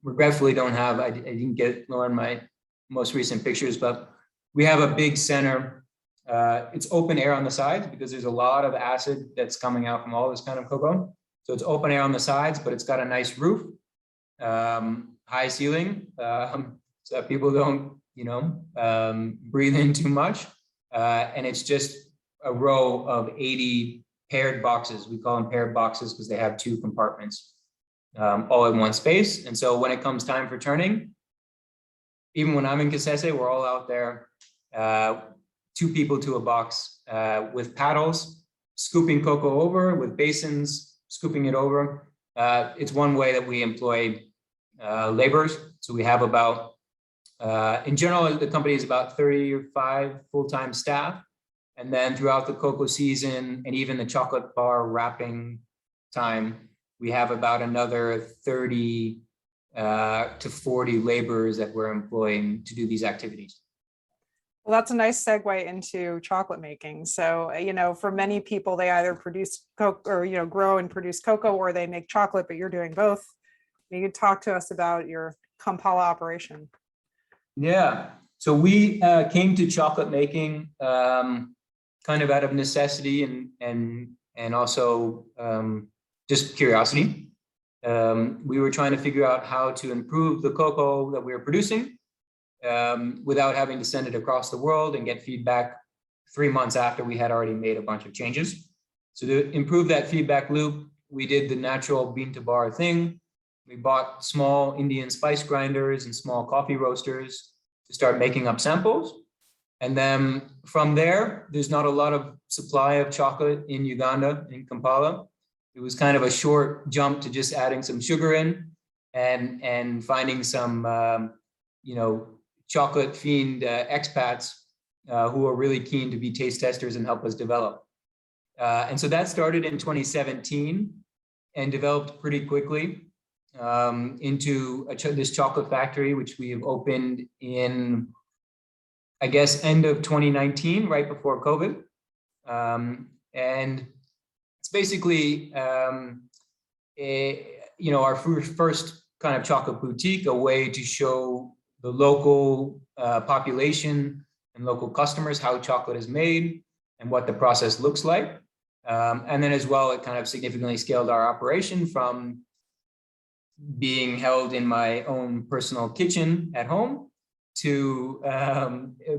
regretfully don't have, I didn't get Lauren my most recent pictures, but we have a big center. It's open air on the sides because there's a lot of acid that's coming out from all this kind of cocoa. So it's open air on the sides, but it's got a nice roof, high ceiling, so that people don't, breathe in too much. And it's just a row of 80 paired boxes. We call them paired boxes because they have 2 compartments, all in one space. And so when it comes time for turning, even when I'm in Kasese, we're all out there, 2 people to a box, with paddles, scooping cocoa over, with basins, scooping it over. It's one way that we employ laborers. So we have about, in general, the company is about 35 full-time staff. And then throughout the cocoa season and even the chocolate bar wrapping time, we have about another 30 to 40 laborers that we're employing to do these activities. Well, that's a nice segue into chocolate making. So, for many people, they either produce cocoa or, grow and produce cocoa, or they make chocolate, but you're doing both. You could talk to us about your Kampala operation. Yeah. So we came to chocolate making kind of out of necessity and also just curiosity. We were trying to figure out how to improve the cocoa that we were producing without having to send it across the world and get feedback 3 months after we had already made a bunch of changes. So to improve that feedback loop, we did the natural bean to bar thing. We bought small Indian spice grinders and small coffee roasters to start making up samples. And then from there, there's not a lot of supply of chocolate in Uganda, in Kampala. It was kind of a short jump to just adding some sugar in and finding some, chocolate fiend expats who are really keen to be taste testers and help us develop. And so that started in 2017 and developed pretty quickly into this chocolate factory, which we have opened in, I guess, end of 2019, right before COVID. And it's basically, our first kind of chocolate boutique, a way to show the local population and local customers how chocolate is made and what the process looks like. And then as well, it kind of significantly scaled our operation from being held in my own personal kitchen at home to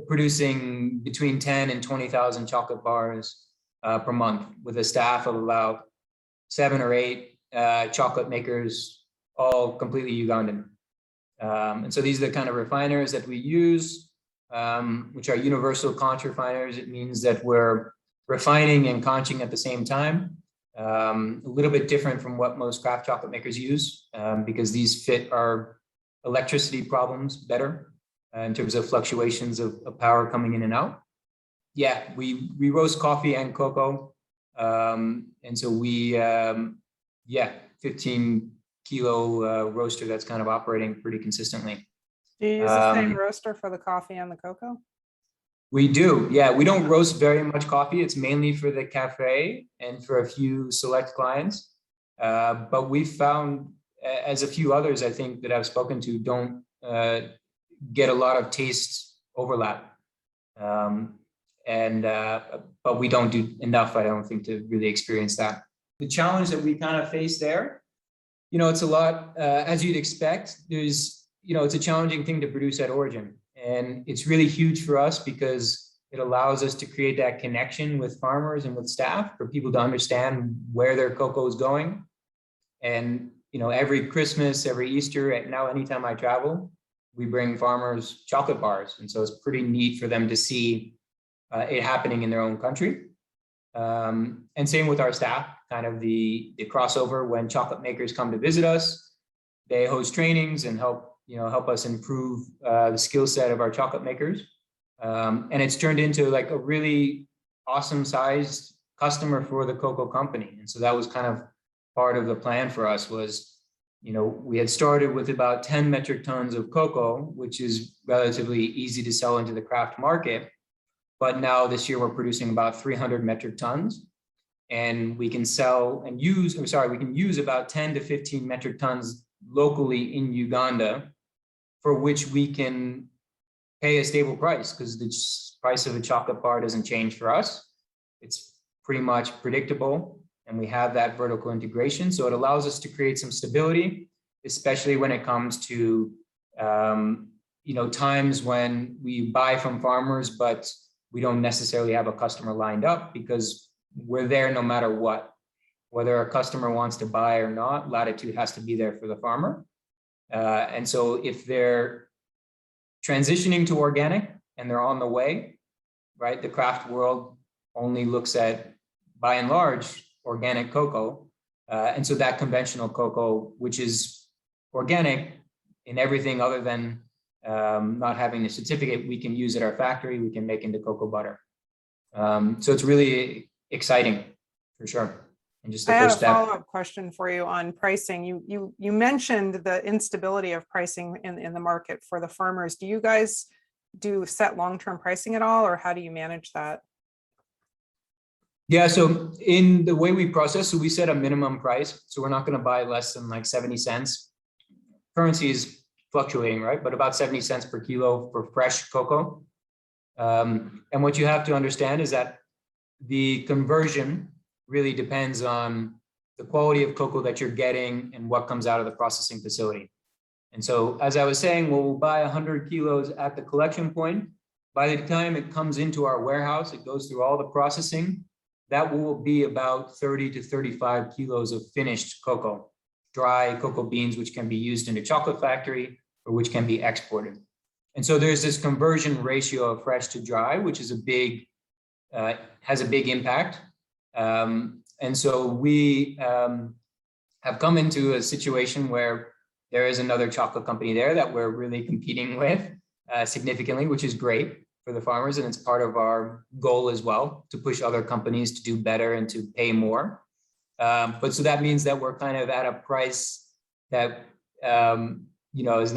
producing between 10 and 20,000 chocolate bars per month with a staff of about 7 or 8 chocolate makers, all completely Ugandan. And so these are the kind of refiners that we use, which are universal conch refiners. It means that we're refining and conching at the same time. A little bit different from what most craft chocolate makers use, because these fit our electricity problems better in terms of fluctuations of power coming in and out. Yeah, we roast coffee and cocoa. And so we, 15 kilo roaster that's kind of operating pretty consistently. Do you use the same roaster for the coffee and the cocoa? We do, yeah. We don't roast very much coffee. It's mainly for the cafe and for a few select clients. But we found, as a few others, I think, that I've spoken to, don't get a lot of taste overlap. But we don't do enough, I don't think, to really experience that. The challenge that we kind of face there, it's a lot, as you'd expect, there's, it's a challenging thing to produce at origin. And it's really huge for us because it allows us to create that connection with farmers and with staff for people to understand where their cocoa is going. And, every Christmas, every Easter, and now anytime I travel, we bring farmers chocolate bars. And so it's pretty neat for them to see it happening in their own country. And same with our staff, kind of the crossover when chocolate makers come to visit us. They host trainings and help us improve the skill set of our chocolate makers. And it's turned into like a really awesome sized customer for the cocoa company. And so that was kind of part of the plan for us was, we had started with about 10 metric tons of cocoa, which is relatively easy to sell into the craft market. But now this year we're producing about 300 metric tons. and we can sell and use, we can use about 10 to 15 metric tons locally in Uganda, for which we can pay a stable price, because the price of a chocolate bar doesn't change for us. It's pretty much predictable, and we have that vertical integration. So it allows us to create some stability, especially when it comes to times when we buy from farmers, but we don't necessarily have a customer lined up, because we're there no matter what. Whether a customer wants to buy or not, Latitude has to be there for the farmer. And so if they're transitioning to organic and they're on the way, right, the craft world only looks at, by and large, organic cocoa. And so that conventional cocoa, which is organic in everything other than not having the certificate, we can use at our factory, we can make into cocoa butter. So it's really exciting for sure. And just the I had a first step. follow-up question for you on pricing. You mentioned the instability of pricing in the market for the farmers. Do you guys set long-term pricing at all, or how do you manage that? Yeah, so in the way we process, so we set a minimum price. So we're not going to buy less than like 70 cents. Currency is fluctuating, right? But about 70 cents per kilo for fresh cocoa. And what you have to understand is that the conversion really depends on the quality of cocoa that you're getting and what comes out of the processing facility. And so, as I was saying, we'll buy 100 kilos at the collection point. By the time it comes into our warehouse, it goes through all the processing. That will be about 30 to 35 kilos of finished cocoa, dry cocoa beans, which can be used in a chocolate factory or which can be exported. And so there's this conversion ratio of fresh to dry, which is has a big impact. And so we have come into a situation where there is another chocolate company there that we're really competing with significantly, which is great for the farmers. And it's part of our goal as well, to push other companies to do better and to pay more. But so that means that we're kind of at a price that has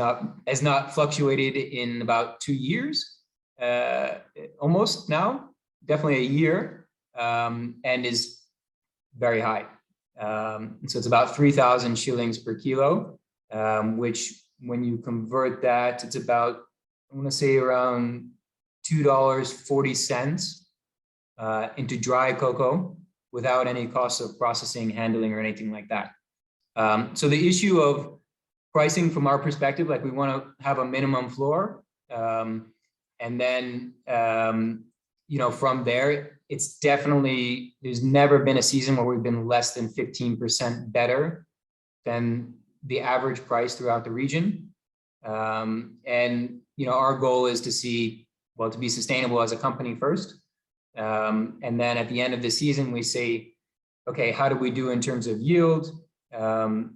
not fluctuated in about 2 years, almost now, definitely a year, and is very high. So it's about 3,000 shillings per kilo, which when you convert that, it's about, I want to say around $2.40 into dry cocoa without any cost of processing, handling, or anything like that. So the issue of pricing from our perspective, like we want to have a minimum floor. And then, from there, it's definitely, there's never been a season where we've been less than 15% better than the average price throughout the region. And, our goal is to to be sustainable as a company first. And then at the end of the season, we say, okay, how do we do in terms of yield and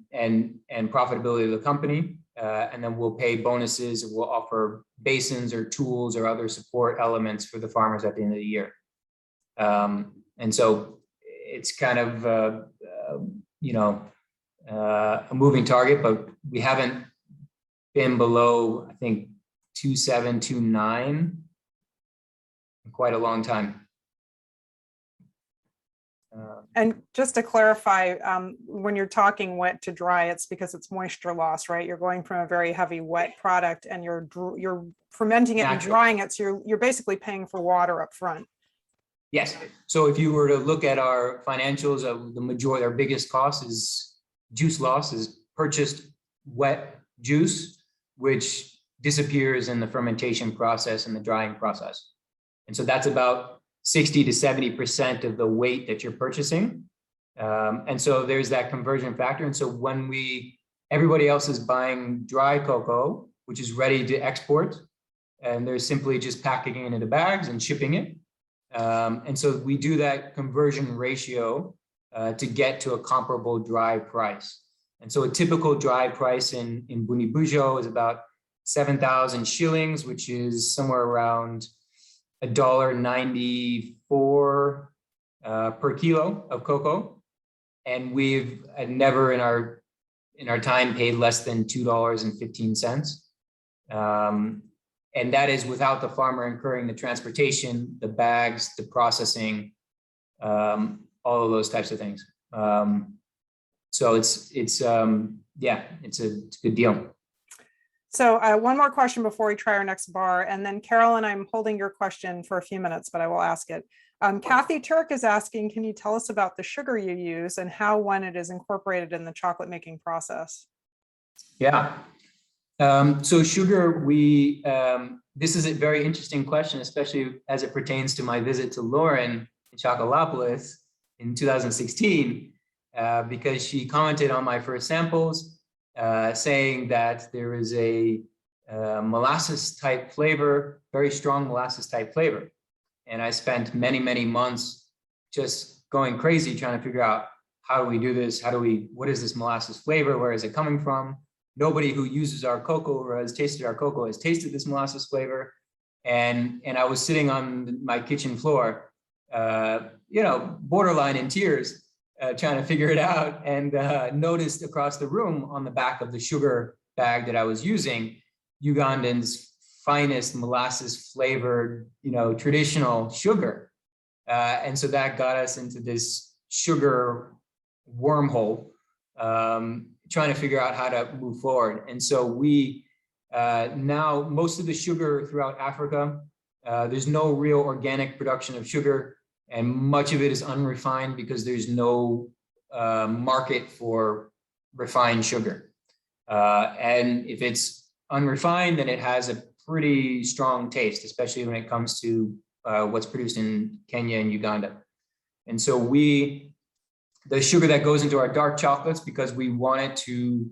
profitability of the company? And then we'll pay bonuses, or we'll offer basins or tools or other support elements for the farmers at the end of the year. And so it's kind of, a moving target, but we haven't been below, I think, 2.7, 2.9 in quite a long time. And just to clarify, when you're talking wet to dry, it's because it's moisture loss, right? You're going from a very heavy wet product and you're fermenting it and drying it. So you're basically paying for water up front. Yes. So if you were to look at our financials, the majority, our biggest cost is juice loss, is purchased wet juice, which disappears in the fermentation process and the drying process. And so that's about 60 to 70% of the weight that you're purchasing. And so there's that conversion factor. And so when everybody else is buying dry cocoa, which is ready to export, and they're simply just packing it into bags and shipping it. And so we do that conversion ratio to get to a comparable dry price. And so a typical dry price in Bunibujo is about 7,000 shillings, which is somewhere around $1.94 per kilo of cocoa. And we've never in our time paid less than $2.15. And that is without the farmer incurring the transportation, the bags, the processing. all of those types of things. So it's a good deal. So one more question before we try our next bar. And then Carolyn, I'm holding your question for a few minutes, but I will ask it. Kathy Turk is asking, can you tell us about the sugar you use and how when it is incorporated in the chocolate making process? Yeah. So sugar, this is a very interesting question, especially as it pertains to my visit to Lauren in Chocolopolis in 2016, because she commented on my first samples, saying that there is a molasses type flavor, very strong molasses type flavor. And I spent many, many months just going crazy trying to figure out, how do we do this? What is this molasses flavor? Where is it coming from? Nobody who uses our cocoa or has tasted our cocoa has tasted this molasses flavor. And I was sitting on my kitchen floor, borderline in tears, trying to figure it out, and noticed across the room on the back of the sugar bag that I was using, Ugandan's finest molasses flavored, traditional sugar. And so that got us into this sugar wormhole, trying to figure out how to move forward. And so we now, most of the sugar throughout Africa, there's no real organic production of sugar, and much of it is unrefined because there's no market for refined sugar. And if it's unrefined, then it has a pretty strong taste, especially when it comes to what's produced in Kenya and Uganda. And so the sugar that goes into our dark chocolates, because we wanted to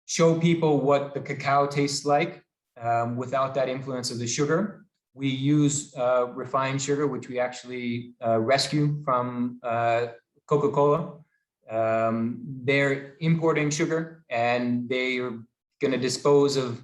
show people what the cacao tastes like without that influence of the sugar, we use refined sugar, which we actually rescue from Coca-Cola. They're importing sugar, and they are going to dispose of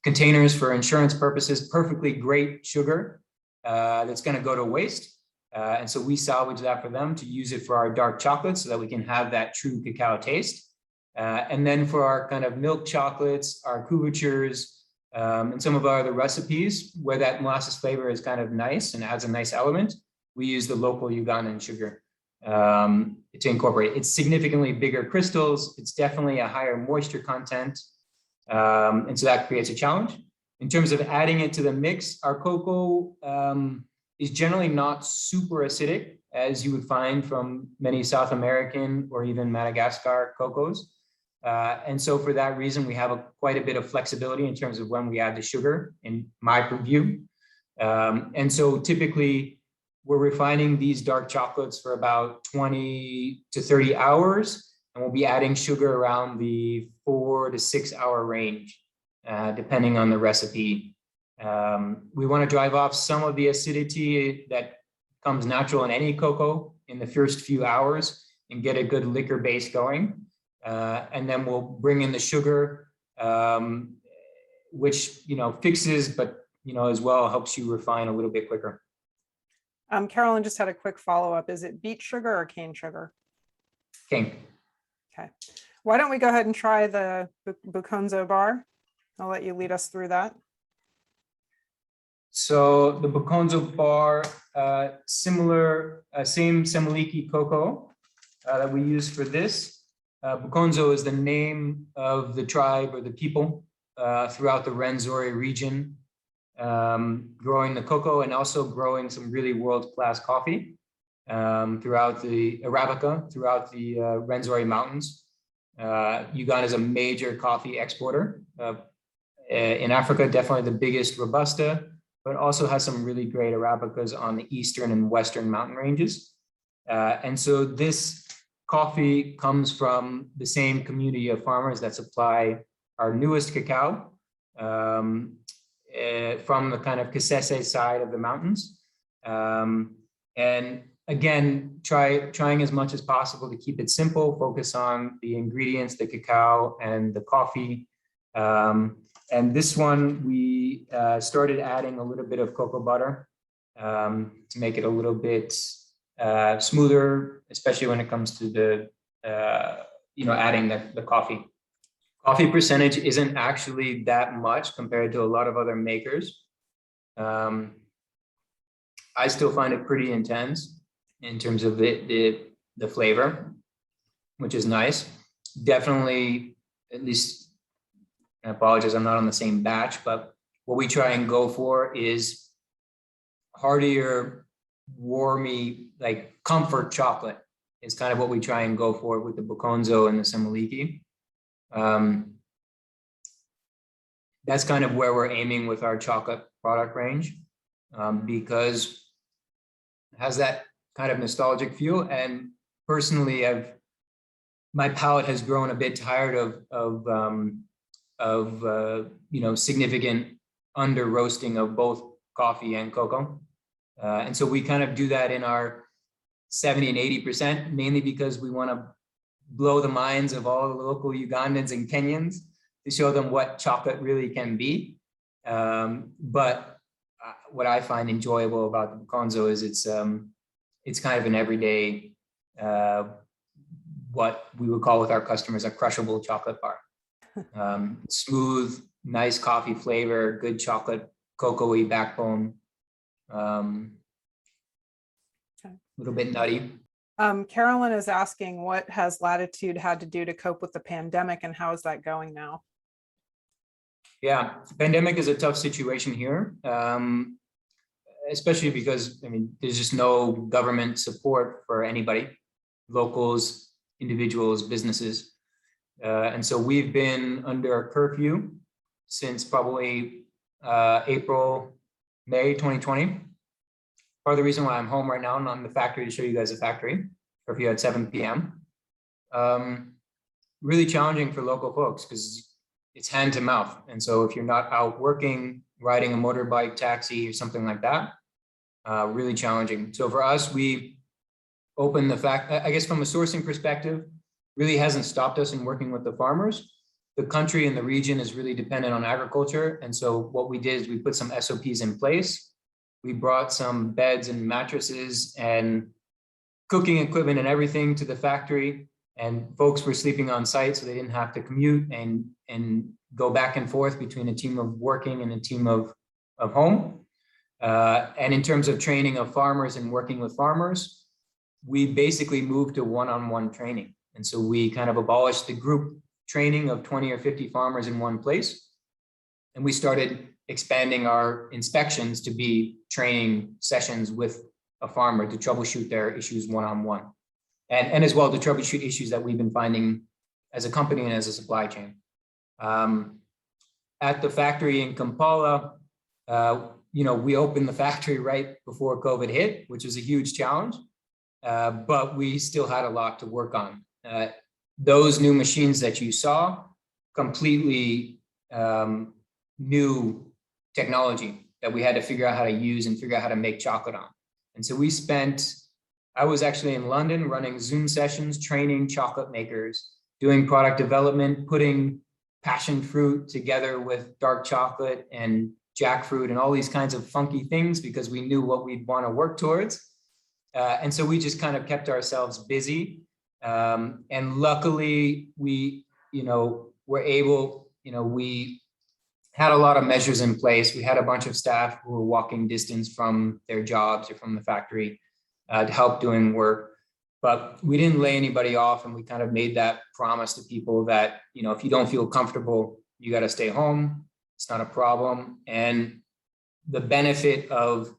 containers for insurance purposes, perfectly great sugar that's going to go to waste. And so we salvage that for them to use it for our dark chocolate so that we can have that true cacao taste. And then for our kind of milk chocolates, our couvertures, and some of our other recipes where that molasses flavor is kind of nice and adds a nice element, we use the local Ugandan sugar to incorporate. It's significantly bigger crystals. It's definitely a higher moisture content. And so that creates a challenge. In terms of adding it to the mix, our cocoa is generally not super acidic, as you would find from many South American or even Madagascar cocos. And so for that reason, we have quite a bit of flexibility in terms of when we add the sugar, in my view. And so typically, we're refining these dark chocolates for about 20 to 30 hours, and we'll be adding sugar around the 4 to 6 hour range, depending on the recipe. We want to drive off some of the acidity that comes natural in any cocoa in the first few hours and get a good liquor base going. And then we'll bring in the sugar, which, fixes, but, as well helps you refine a little bit quicker. Carolyn just had a quick follow-up. Is it beet sugar or cane sugar? Cane. Okay. Why don't we go ahead and try the Bukonzo bar? I'll let you lead us through that. So the Bukonzo bar, similar, same Semiliki cocoa that we use for this. Bukonzo is the name of the tribe or the people throughout the Rwenzori region, growing the cocoa and also growing some really world-class coffee throughout the Arabica, throughout the Rwenzori Mountains. Uganda is a major coffee exporter. In Africa, definitely the biggest Robusta, but also has some really great Arabicas on the eastern and western mountain ranges. And so this coffee comes from the same community of farmers that supply our newest cacao from the kind of Kasese side of the mountains. And again, trying as much as possible to keep it simple, focus on the ingredients, the cacao and the coffee. And this one, we started adding a little bit of cocoa butter to make it a little bit smoother, especially when it comes to the, adding the coffee. Coffee percentage isn't actually that much compared to a lot of other makers. I still find it pretty intense. in terms of the flavor, which is nice. Definitely, at least, I apologize, I'm not on the same batch, but what we try and go for is heartier, warmy, like comfort chocolate is kind of what we try and go for with the Bokonzo and the Semoliki. That's kind of where we're aiming with our chocolate product range, because it has that kind of nostalgic feel. And personally, my palate has grown a bit tired of significant under roasting of both coffee and cocoa. And so we kind of do that in our 70 and 80%, mainly because we want to blow the minds of all the local Ugandans and Kenyans to show them what chocolate really can be. But what I find enjoyable about the Bokonzo is it's kind of an everyday, what we would call with our customers a crushable chocolate bar. Smooth, nice coffee flavor, good chocolate, cocoa-y backbone. A little bit nutty. Carolyn is asking, what has Latitude had to do to cope with the pandemic, and how is that going now? Yeah, pandemic is a tough situation here, especially because, I mean, there's just no government support for anybody, locals, individuals, businesses. And so we've been under a curfew since probably April, May 2020. Part of the reason why I'm home right now and I'm in the factory to show you guys the factory, curfew at 7 p.m. Really challenging for local folks because it's hand to mouth. And so if you're not out working, riding a motorbike, taxi, or something like that, really challenging. So for us, we opened the I guess from a sourcing perspective, really hasn't stopped us in working with the farmers. The country and the region is really dependent on agriculture. And so what we did is we put some SOPs in place. We brought some beds and mattresses and cooking equipment and everything to the factory. And folks were sleeping on site, so they didn't have to commute and go back and forth between a team of working and a team of home. And in terms of training of farmers and working with farmers, we basically moved to one-on-one training. And so we kind of abolished the group training of 20 or 50 farmers in one place. And we started expanding our inspections to be training sessions with a farmer to troubleshoot their issues one-on-one. And as well to troubleshoot issues that we've been finding as a company and as a supply chain. At the factory in Kampala, we opened the factory right before COVID hit, which was a huge challenge, but we still had a lot to work on. Those new machines that you saw, completely new technology that we had to figure out how to use and figure out how to make chocolate on. And so I was actually in London running Zoom sessions, training chocolate makers, doing product development, putting passion fruit together with dark chocolate and jackfruit and all these kinds of funky things because we knew what we'd want to work towards. And so we just kind of kept ourselves busy. And luckily we were able, we had a lot of measures in place. We had a bunch of staff who were walking distance from their jobs or from the factory to help doing work, but we didn't lay anybody off. And we kind of made that promise to people that, if you don't feel comfortable, you got to stay home. It's not a problem. And the benefit of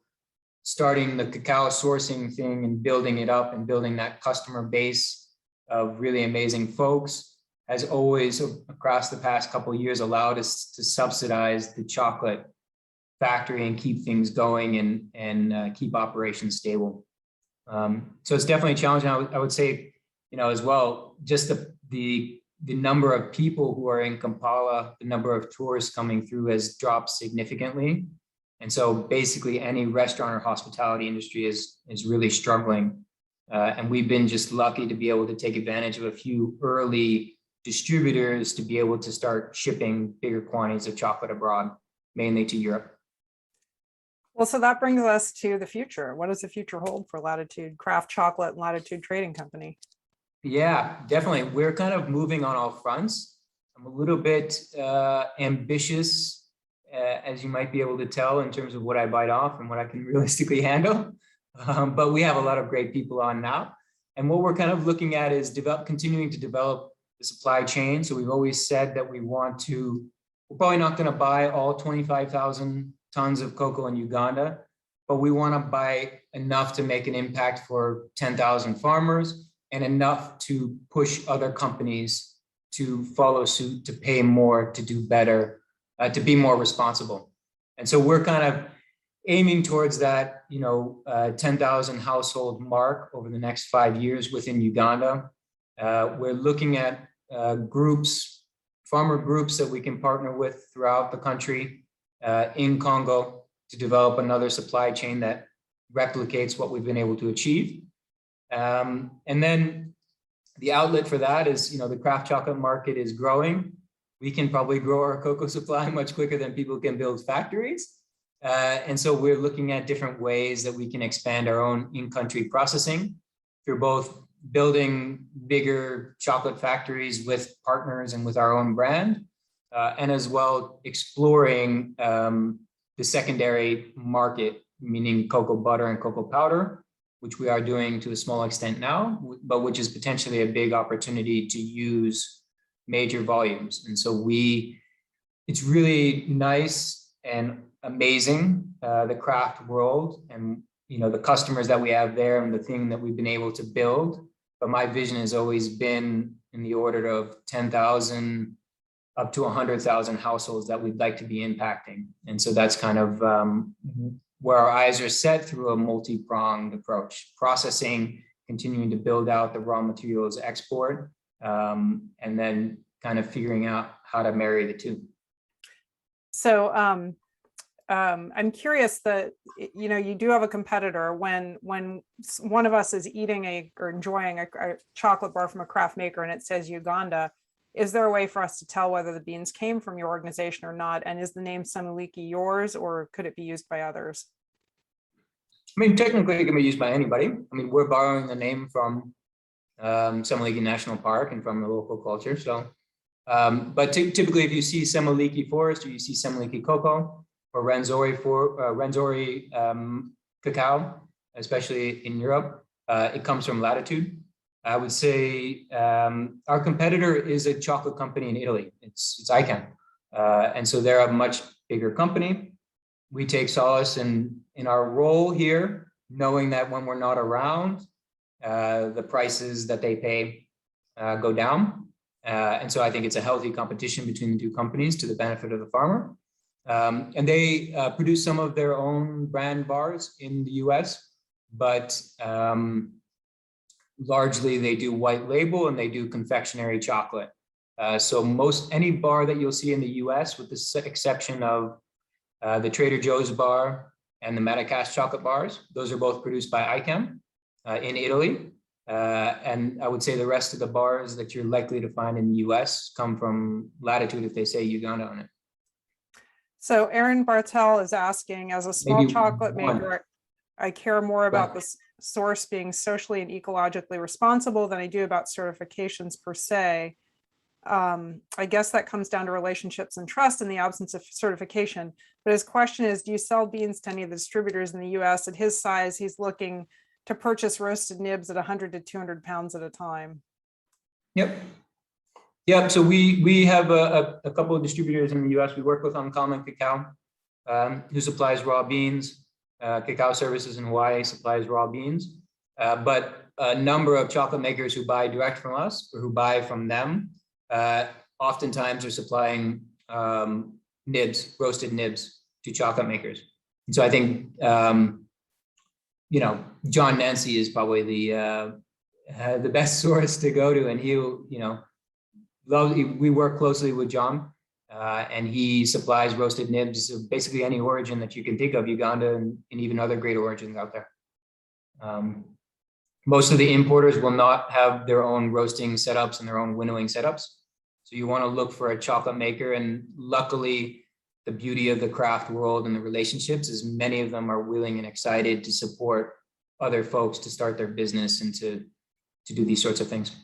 starting the cacao sourcing thing and building it up and building that customer base of really amazing folks has always, across the past couple of years, allowed us to subsidize the chocolate factory and keep things going and keep operations stable. So it's definitely challenging. I would say, as well, just the number of people who are in Kampala, the number of tourists coming through has dropped significantly. And so basically any restaurant or hospitality industry is really struggling. And we've been just lucky to be able to take advantage of a few early distributors to be able to start shipping bigger quantities of chocolate abroad, mainly to Europe. Well, so that brings us to the future. What does the future hold for Latitude Craft Chocolate and Latitude Trading Company? Yeah, definitely. We're kind of moving on all fronts. I'm a little bit ambitious, as you might be able to tell, in terms of what I bite off and what I can realistically handle. but we have a lot of great people on now. And what we're kind of looking at is continuing to develop the supply chain. So we've always said that we're probably not going to buy all 25,000 tons of cocoa in Uganda, but we want to buy enough to make an impact for 10,000 farmers and enough to push other companies to follow suit, to pay more, to do better, to be more responsible. And so we're kind of aiming towards that, 10,000 household mark over the next 5 years within Uganda. We're looking at farmer groups that we can partner with throughout the country in Congo to develop another supply chain that replicates what we've been able to achieve. And then the outlet for that is, the craft chocolate market is growing. We can probably grow our cocoa supply much quicker than people can build factories. And so we're looking at different ways that we can expand our own in-country processing through both building bigger chocolate factories with partners and with our own brand, and as well exploring the secondary market, meaning cocoa butter and cocoa powder, which we are doing to a small extent now, but which is potentially a big opportunity to use major volumes. And so it's really nice and amazing, the craft world and, the customers that we have there and the thing that we've been able to build. But my vision has always been in the order of 10,000 up to 100,000 households that we'd like to be impacting. And so that's kind of where our eyes are set through a multi-pronged approach: processing, continuing to build out the raw materials export, and then kind of figuring out how to marry the two. So I'm curious that, you do have a competitor. When one of us is eating or enjoying a chocolate bar from a craft maker and it says Uganda, is there a way for us to tell whether the beans came from your organization or not? And is the name Semiliki yours, or could it be used by others? I mean, technically it can be used by anybody. I mean, we're borrowing the name from Semiliki National Park and from the local culture. So, but typically if you see Semiliki forest, or you see Semiliki cocoa, or Rwenzori cacao, especially in Europe, it comes from Latitude. I would say our competitor is a chocolate company in Italy. It's ICAM. And so they're a much bigger company. We take solace in our role here, knowing that when we're not around, the prices that they pay go down. And so I think it's a healthy competition between the two companies to the benefit of the farmer. And they produce some of their own brand bars in the US, but largely they do white label and they do confectionery chocolate. So any bar that you'll see in the US, with the exception of the Trader Joe's bar and the Madagascar chocolate bars, those are both produced by ICAM in Italy. And I would say the rest of the bars that you're likely to find in the US come from Latitude if they say Uganda on it. So Aaron Bartel is asking, as a small Maybe chocolate one. maker, I care more about the source being socially and ecologically responsible than I do about certifications per se. I guess that comes down to relationships and trust in the absence of certification. But his question is, do you sell beans to any of the distributors in the US? At his size, he's looking to purchase roasted nibs at 100 to 200 pounds at a time. Yep. Yeah, so we have a couple of distributors in the US. We work with Uncommon Cacao, who supplies raw beans. Cacao Services in Hawaii supplies raw beans. But a number of chocolate makers who buy direct from us or who buy from them, oftentimes are supplying nibs, roasted nibs to chocolate makers. And so I think, John Nancy is probably the best source to go to, and he'll, we work closely with John, and he supplies roasted nibs of basically any origin that you can think of, Uganda and even other great origins out there. Most of the importers will not have their own roasting setups and their own winnowing setups. So you want to look for a chocolate maker, and luckily the beauty of the craft world and the relationships is many of them are willing and excited to support other folks to start their business and to do these sorts of things.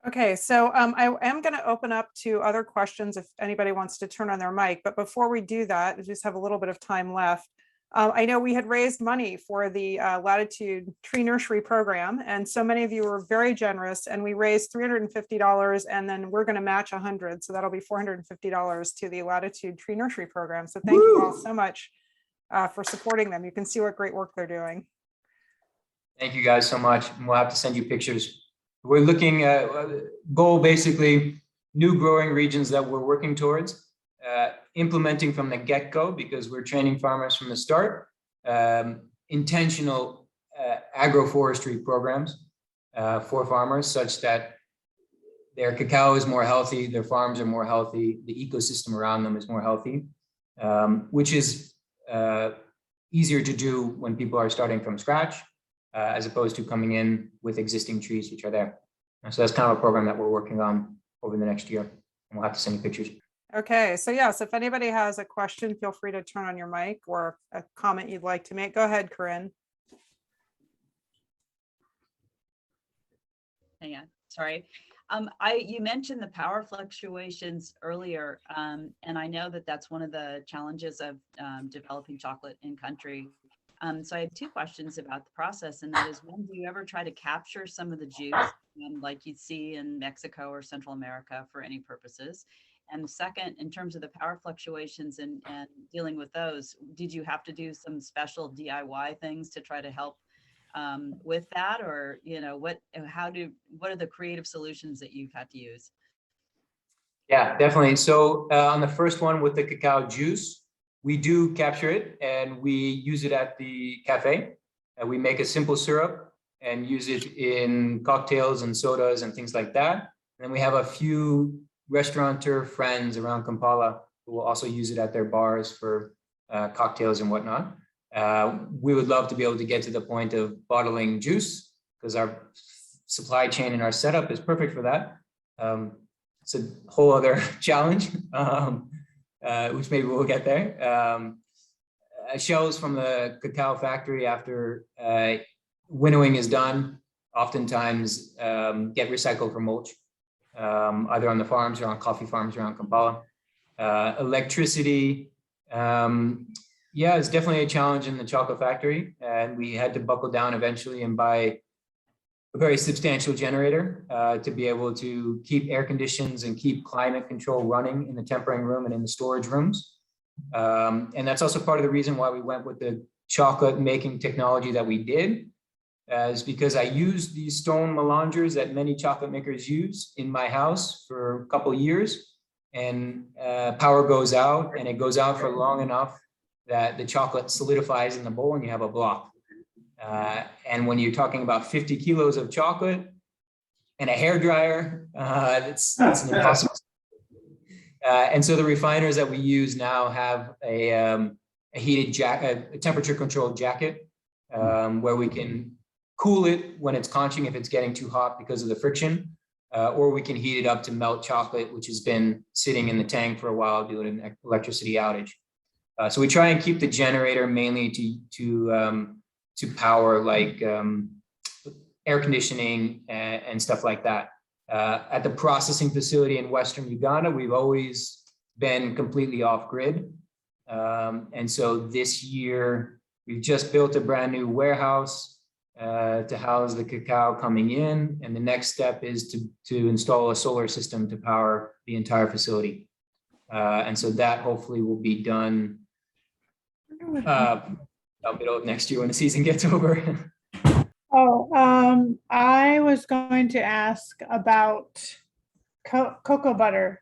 Okay, so I am going to open up to other questions if anybody wants to turn on their mic. But before we do that, we just have a little bit of time left. I know we had raised money for the Latitude Tree Nursery program, and so many of you were very generous, and we raised $350, and then we're going to match 100, so that'll be $450 to the Latitude Tree Nursery program. So thank you all so much for supporting them. You can see what great work they're doing. Thank you guys so much. And we'll have to send you pictures. We're looking at goal, basically new growing regions that we're working towards. Implementing from the get-go, because we're training farmers from the start, intentional agroforestry programs for farmers, such that their cacao is more healthy, their farms are more healthy, the ecosystem around them is more healthy, which is easier to do when people are starting from scratch, as opposed to coming in with existing trees which are there. So that's kind of a program that we're working on over the next year, and we'll have to send you pictures. Okay, so yes, if anybody has a question, feel free to turn on your mic, or a comment you'd like to make. Go ahead, Corinne. Hang on, sorry. You mentioned the power fluctuations earlier, and I know that that's one of the challenges of developing chocolate in country. So I have two questions about the process, and that is, one, do you ever try to capture some of the juice like you see in Mexico or Central America for any purposes? And second, in terms of the power fluctuations and dealing with those, did you have to do some special DIY things to try to help with that? Or, you know, what are the creative solutions that you've had to use? Yeah, definitely. So on the first one with the cacao juice, we do capture it and we use it at the cafe. And we make a simple syrup and use it in cocktails and sodas and things like that. And then we have a few restaurateur friends around Kampala who will also use it at their bars for cocktails and whatnot. We would love to be able to get to the point of bottling juice, because our supply chain and our setup is perfect for that. It's a whole other challenge, which maybe we'll get there. Shells from the cacao factory after winnowing is done oftentimes get recycled for mulch, either on the farms or on coffee farms around Kampala. Electricity, yeah, it's definitely a challenge in the chocolate factory, and we had to buckle down eventually and buy a very substantial generator to be able to keep air conditions and keep climate control running in the tempering room and in the storage rooms. And that's also part of the reason why we went with the chocolate making technology that we did, is because I used these stone melangers that many chocolate makers use in my house for a couple of years, and power goes out, and it goes out for long enough that the chocolate solidifies in the bowl and you have a block. And when you're talking about 50 kilos of chocolate and a hairdryer, it's an impossible. And so the refiners that we use now have a heated jacket, a temperature controlled jacket, where we can cool it when it's conching if it's getting too hot because of the friction, or we can heat it up to melt chocolate, which has been sitting in the tank for a while due to an electricity outage. So we try and keep the generator mainly to power like air conditioning and stuff like that. At the processing facility in Western Uganda, we've always been completely off grid. And so this year, we've just built a brand new warehouse to house the cacao coming in. And the next step is to install a solar system to power the entire facility. And so that hopefully will be done middle of next year when the season gets over. I was going to ask about cocoa butter.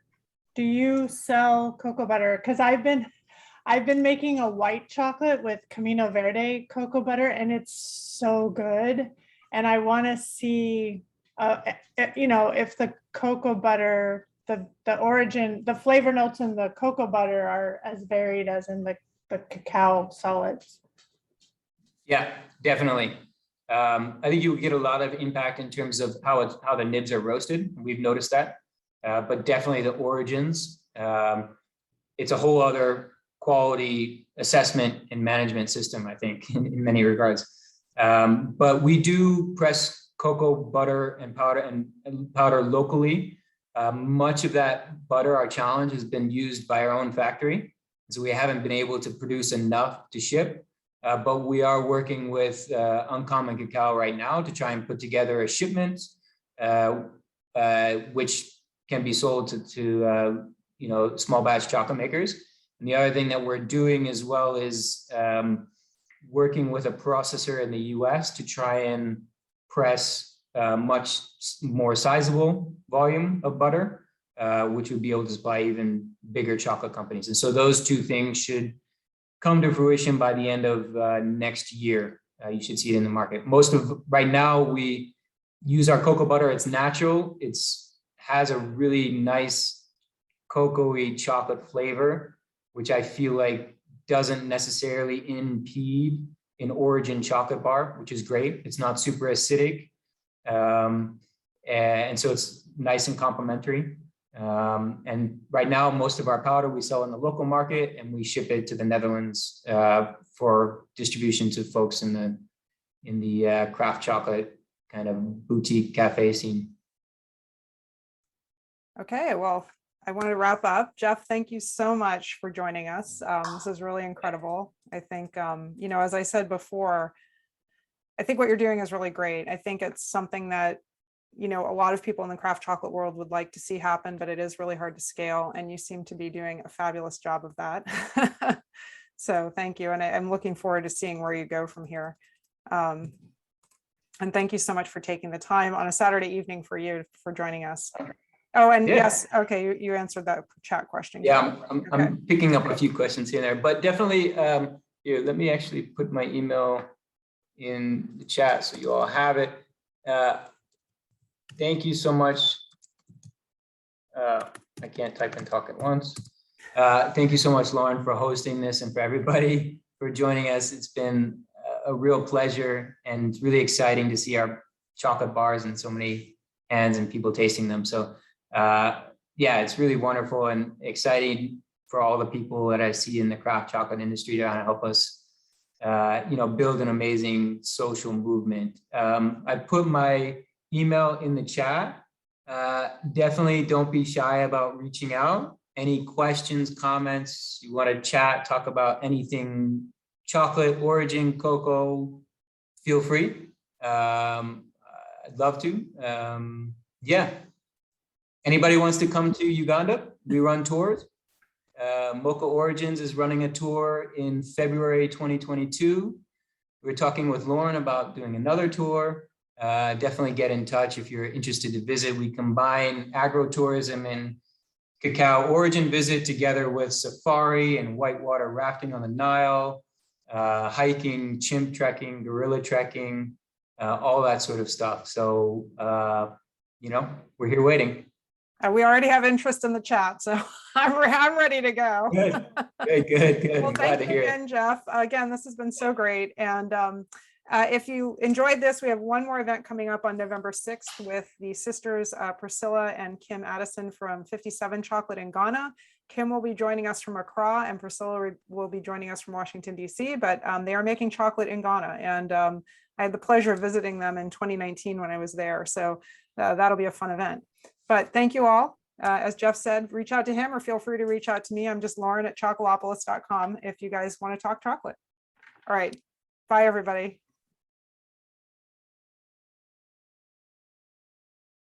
Do you sell cocoa butter? Because I've been making a white chocolate with Camino Verde cocoa butter, and it's so good. And I want to see, if the cocoa butter, the origin, the flavor notes in the cocoa butter are as varied as in the cacao solids. Yeah, definitely. I think you get a lot of impact in terms of how the nibs are roasted. We've noticed that, but definitely the origins. It's a whole other quality assessment and management system, I think, in many regards. But we do press cocoa butter and powder locally. Much of that butter, our challenge, has been used by our own factory. So we haven't been able to produce enough to ship. but we are working with Uncommon Cacao right now to try and put together a shipment, which can be sold to small batch chocolate makers. And the other thing that we're doing as well is working with a processor in the US to try and press much more sizable volume of butter, which would be able to supply even bigger chocolate companies. And so those two things should come to fruition by the end of next year. You should see it in the market. Right now, we use our cocoa butter. It's natural. Has a really nice cocoa-y chocolate flavor, which I feel like doesn't necessarily impede an origin chocolate bar, which is great. It's not super acidic. And so it's nice and complementary. And right now, most of our powder we sell in the local market, and we ship it to the Netherlands for distribution to folks in the craft chocolate kind of boutique cafe scene. Okay, well, I wanted to wrap up. Jeff, thank you so much for joining us. This is really incredible. I think, as I said before, I think what you're doing is really great. I think it's something that, a lot of people in the craft chocolate world would like to see happen, but it is really hard to scale. And you seem to be doing a fabulous job of that. So thank you. And I'm looking forward to seeing where you go from here. And thank you so much for taking the time on a Saturday evening for joining us. Oh, and yes, okay, you answered that chat question. Yeah, I'm picking up a few questions here and there, but definitely, here, let me actually put my email in the chat so you all have it. Thank you so much. I can't type and talk at once. Thank you so much, Lauren, for hosting this, and for everybody for joining us. It's been a real pleasure and really exciting to see our chocolate bars in so many hands and people tasting them. So yeah, it's really wonderful and exciting for all the people that I see in the craft chocolate industry to help us, build an amazing social movement. I put my email in the chat. Definitely don't be shy about reaching out. Any questions, comments, you want to chat, talk about anything chocolate, origin, cocoa, feel free. I'd love to. Yeah. Anybody wants to come to Uganda? We run tours. Mocha Origins is running a tour in February 2022. We're talking with Lauren about doing another tour. Definitely get in touch if you're interested to visit. We combine agro-tourism and cacao origin visit together with safari and whitewater rafting on the Nile, hiking, chimp trekking, gorilla trekking, all that sort of stuff. So, we're here waiting. We already have interest in the chat, so I'm ready to go. Good. Well, thank you again, Jeff. Again, this has been so great. And if you enjoyed this, we have one more event coming up on November 6th with the sisters Priscilla and Kim Addison from 57 Chocolate in Ghana. Kim will be joining us from Accra, and Priscilla will be joining us from Washington, D.C., but they are making chocolate in Ghana. And I had the pleasure of visiting them in 2019 when I was there. So that'll be a fun event. But thank you all. As Jeff said, reach out to him or feel free to reach out to me. I'm just Lauren at chocolopolis.com if you guys want to talk chocolate. All right. Bye, everybody.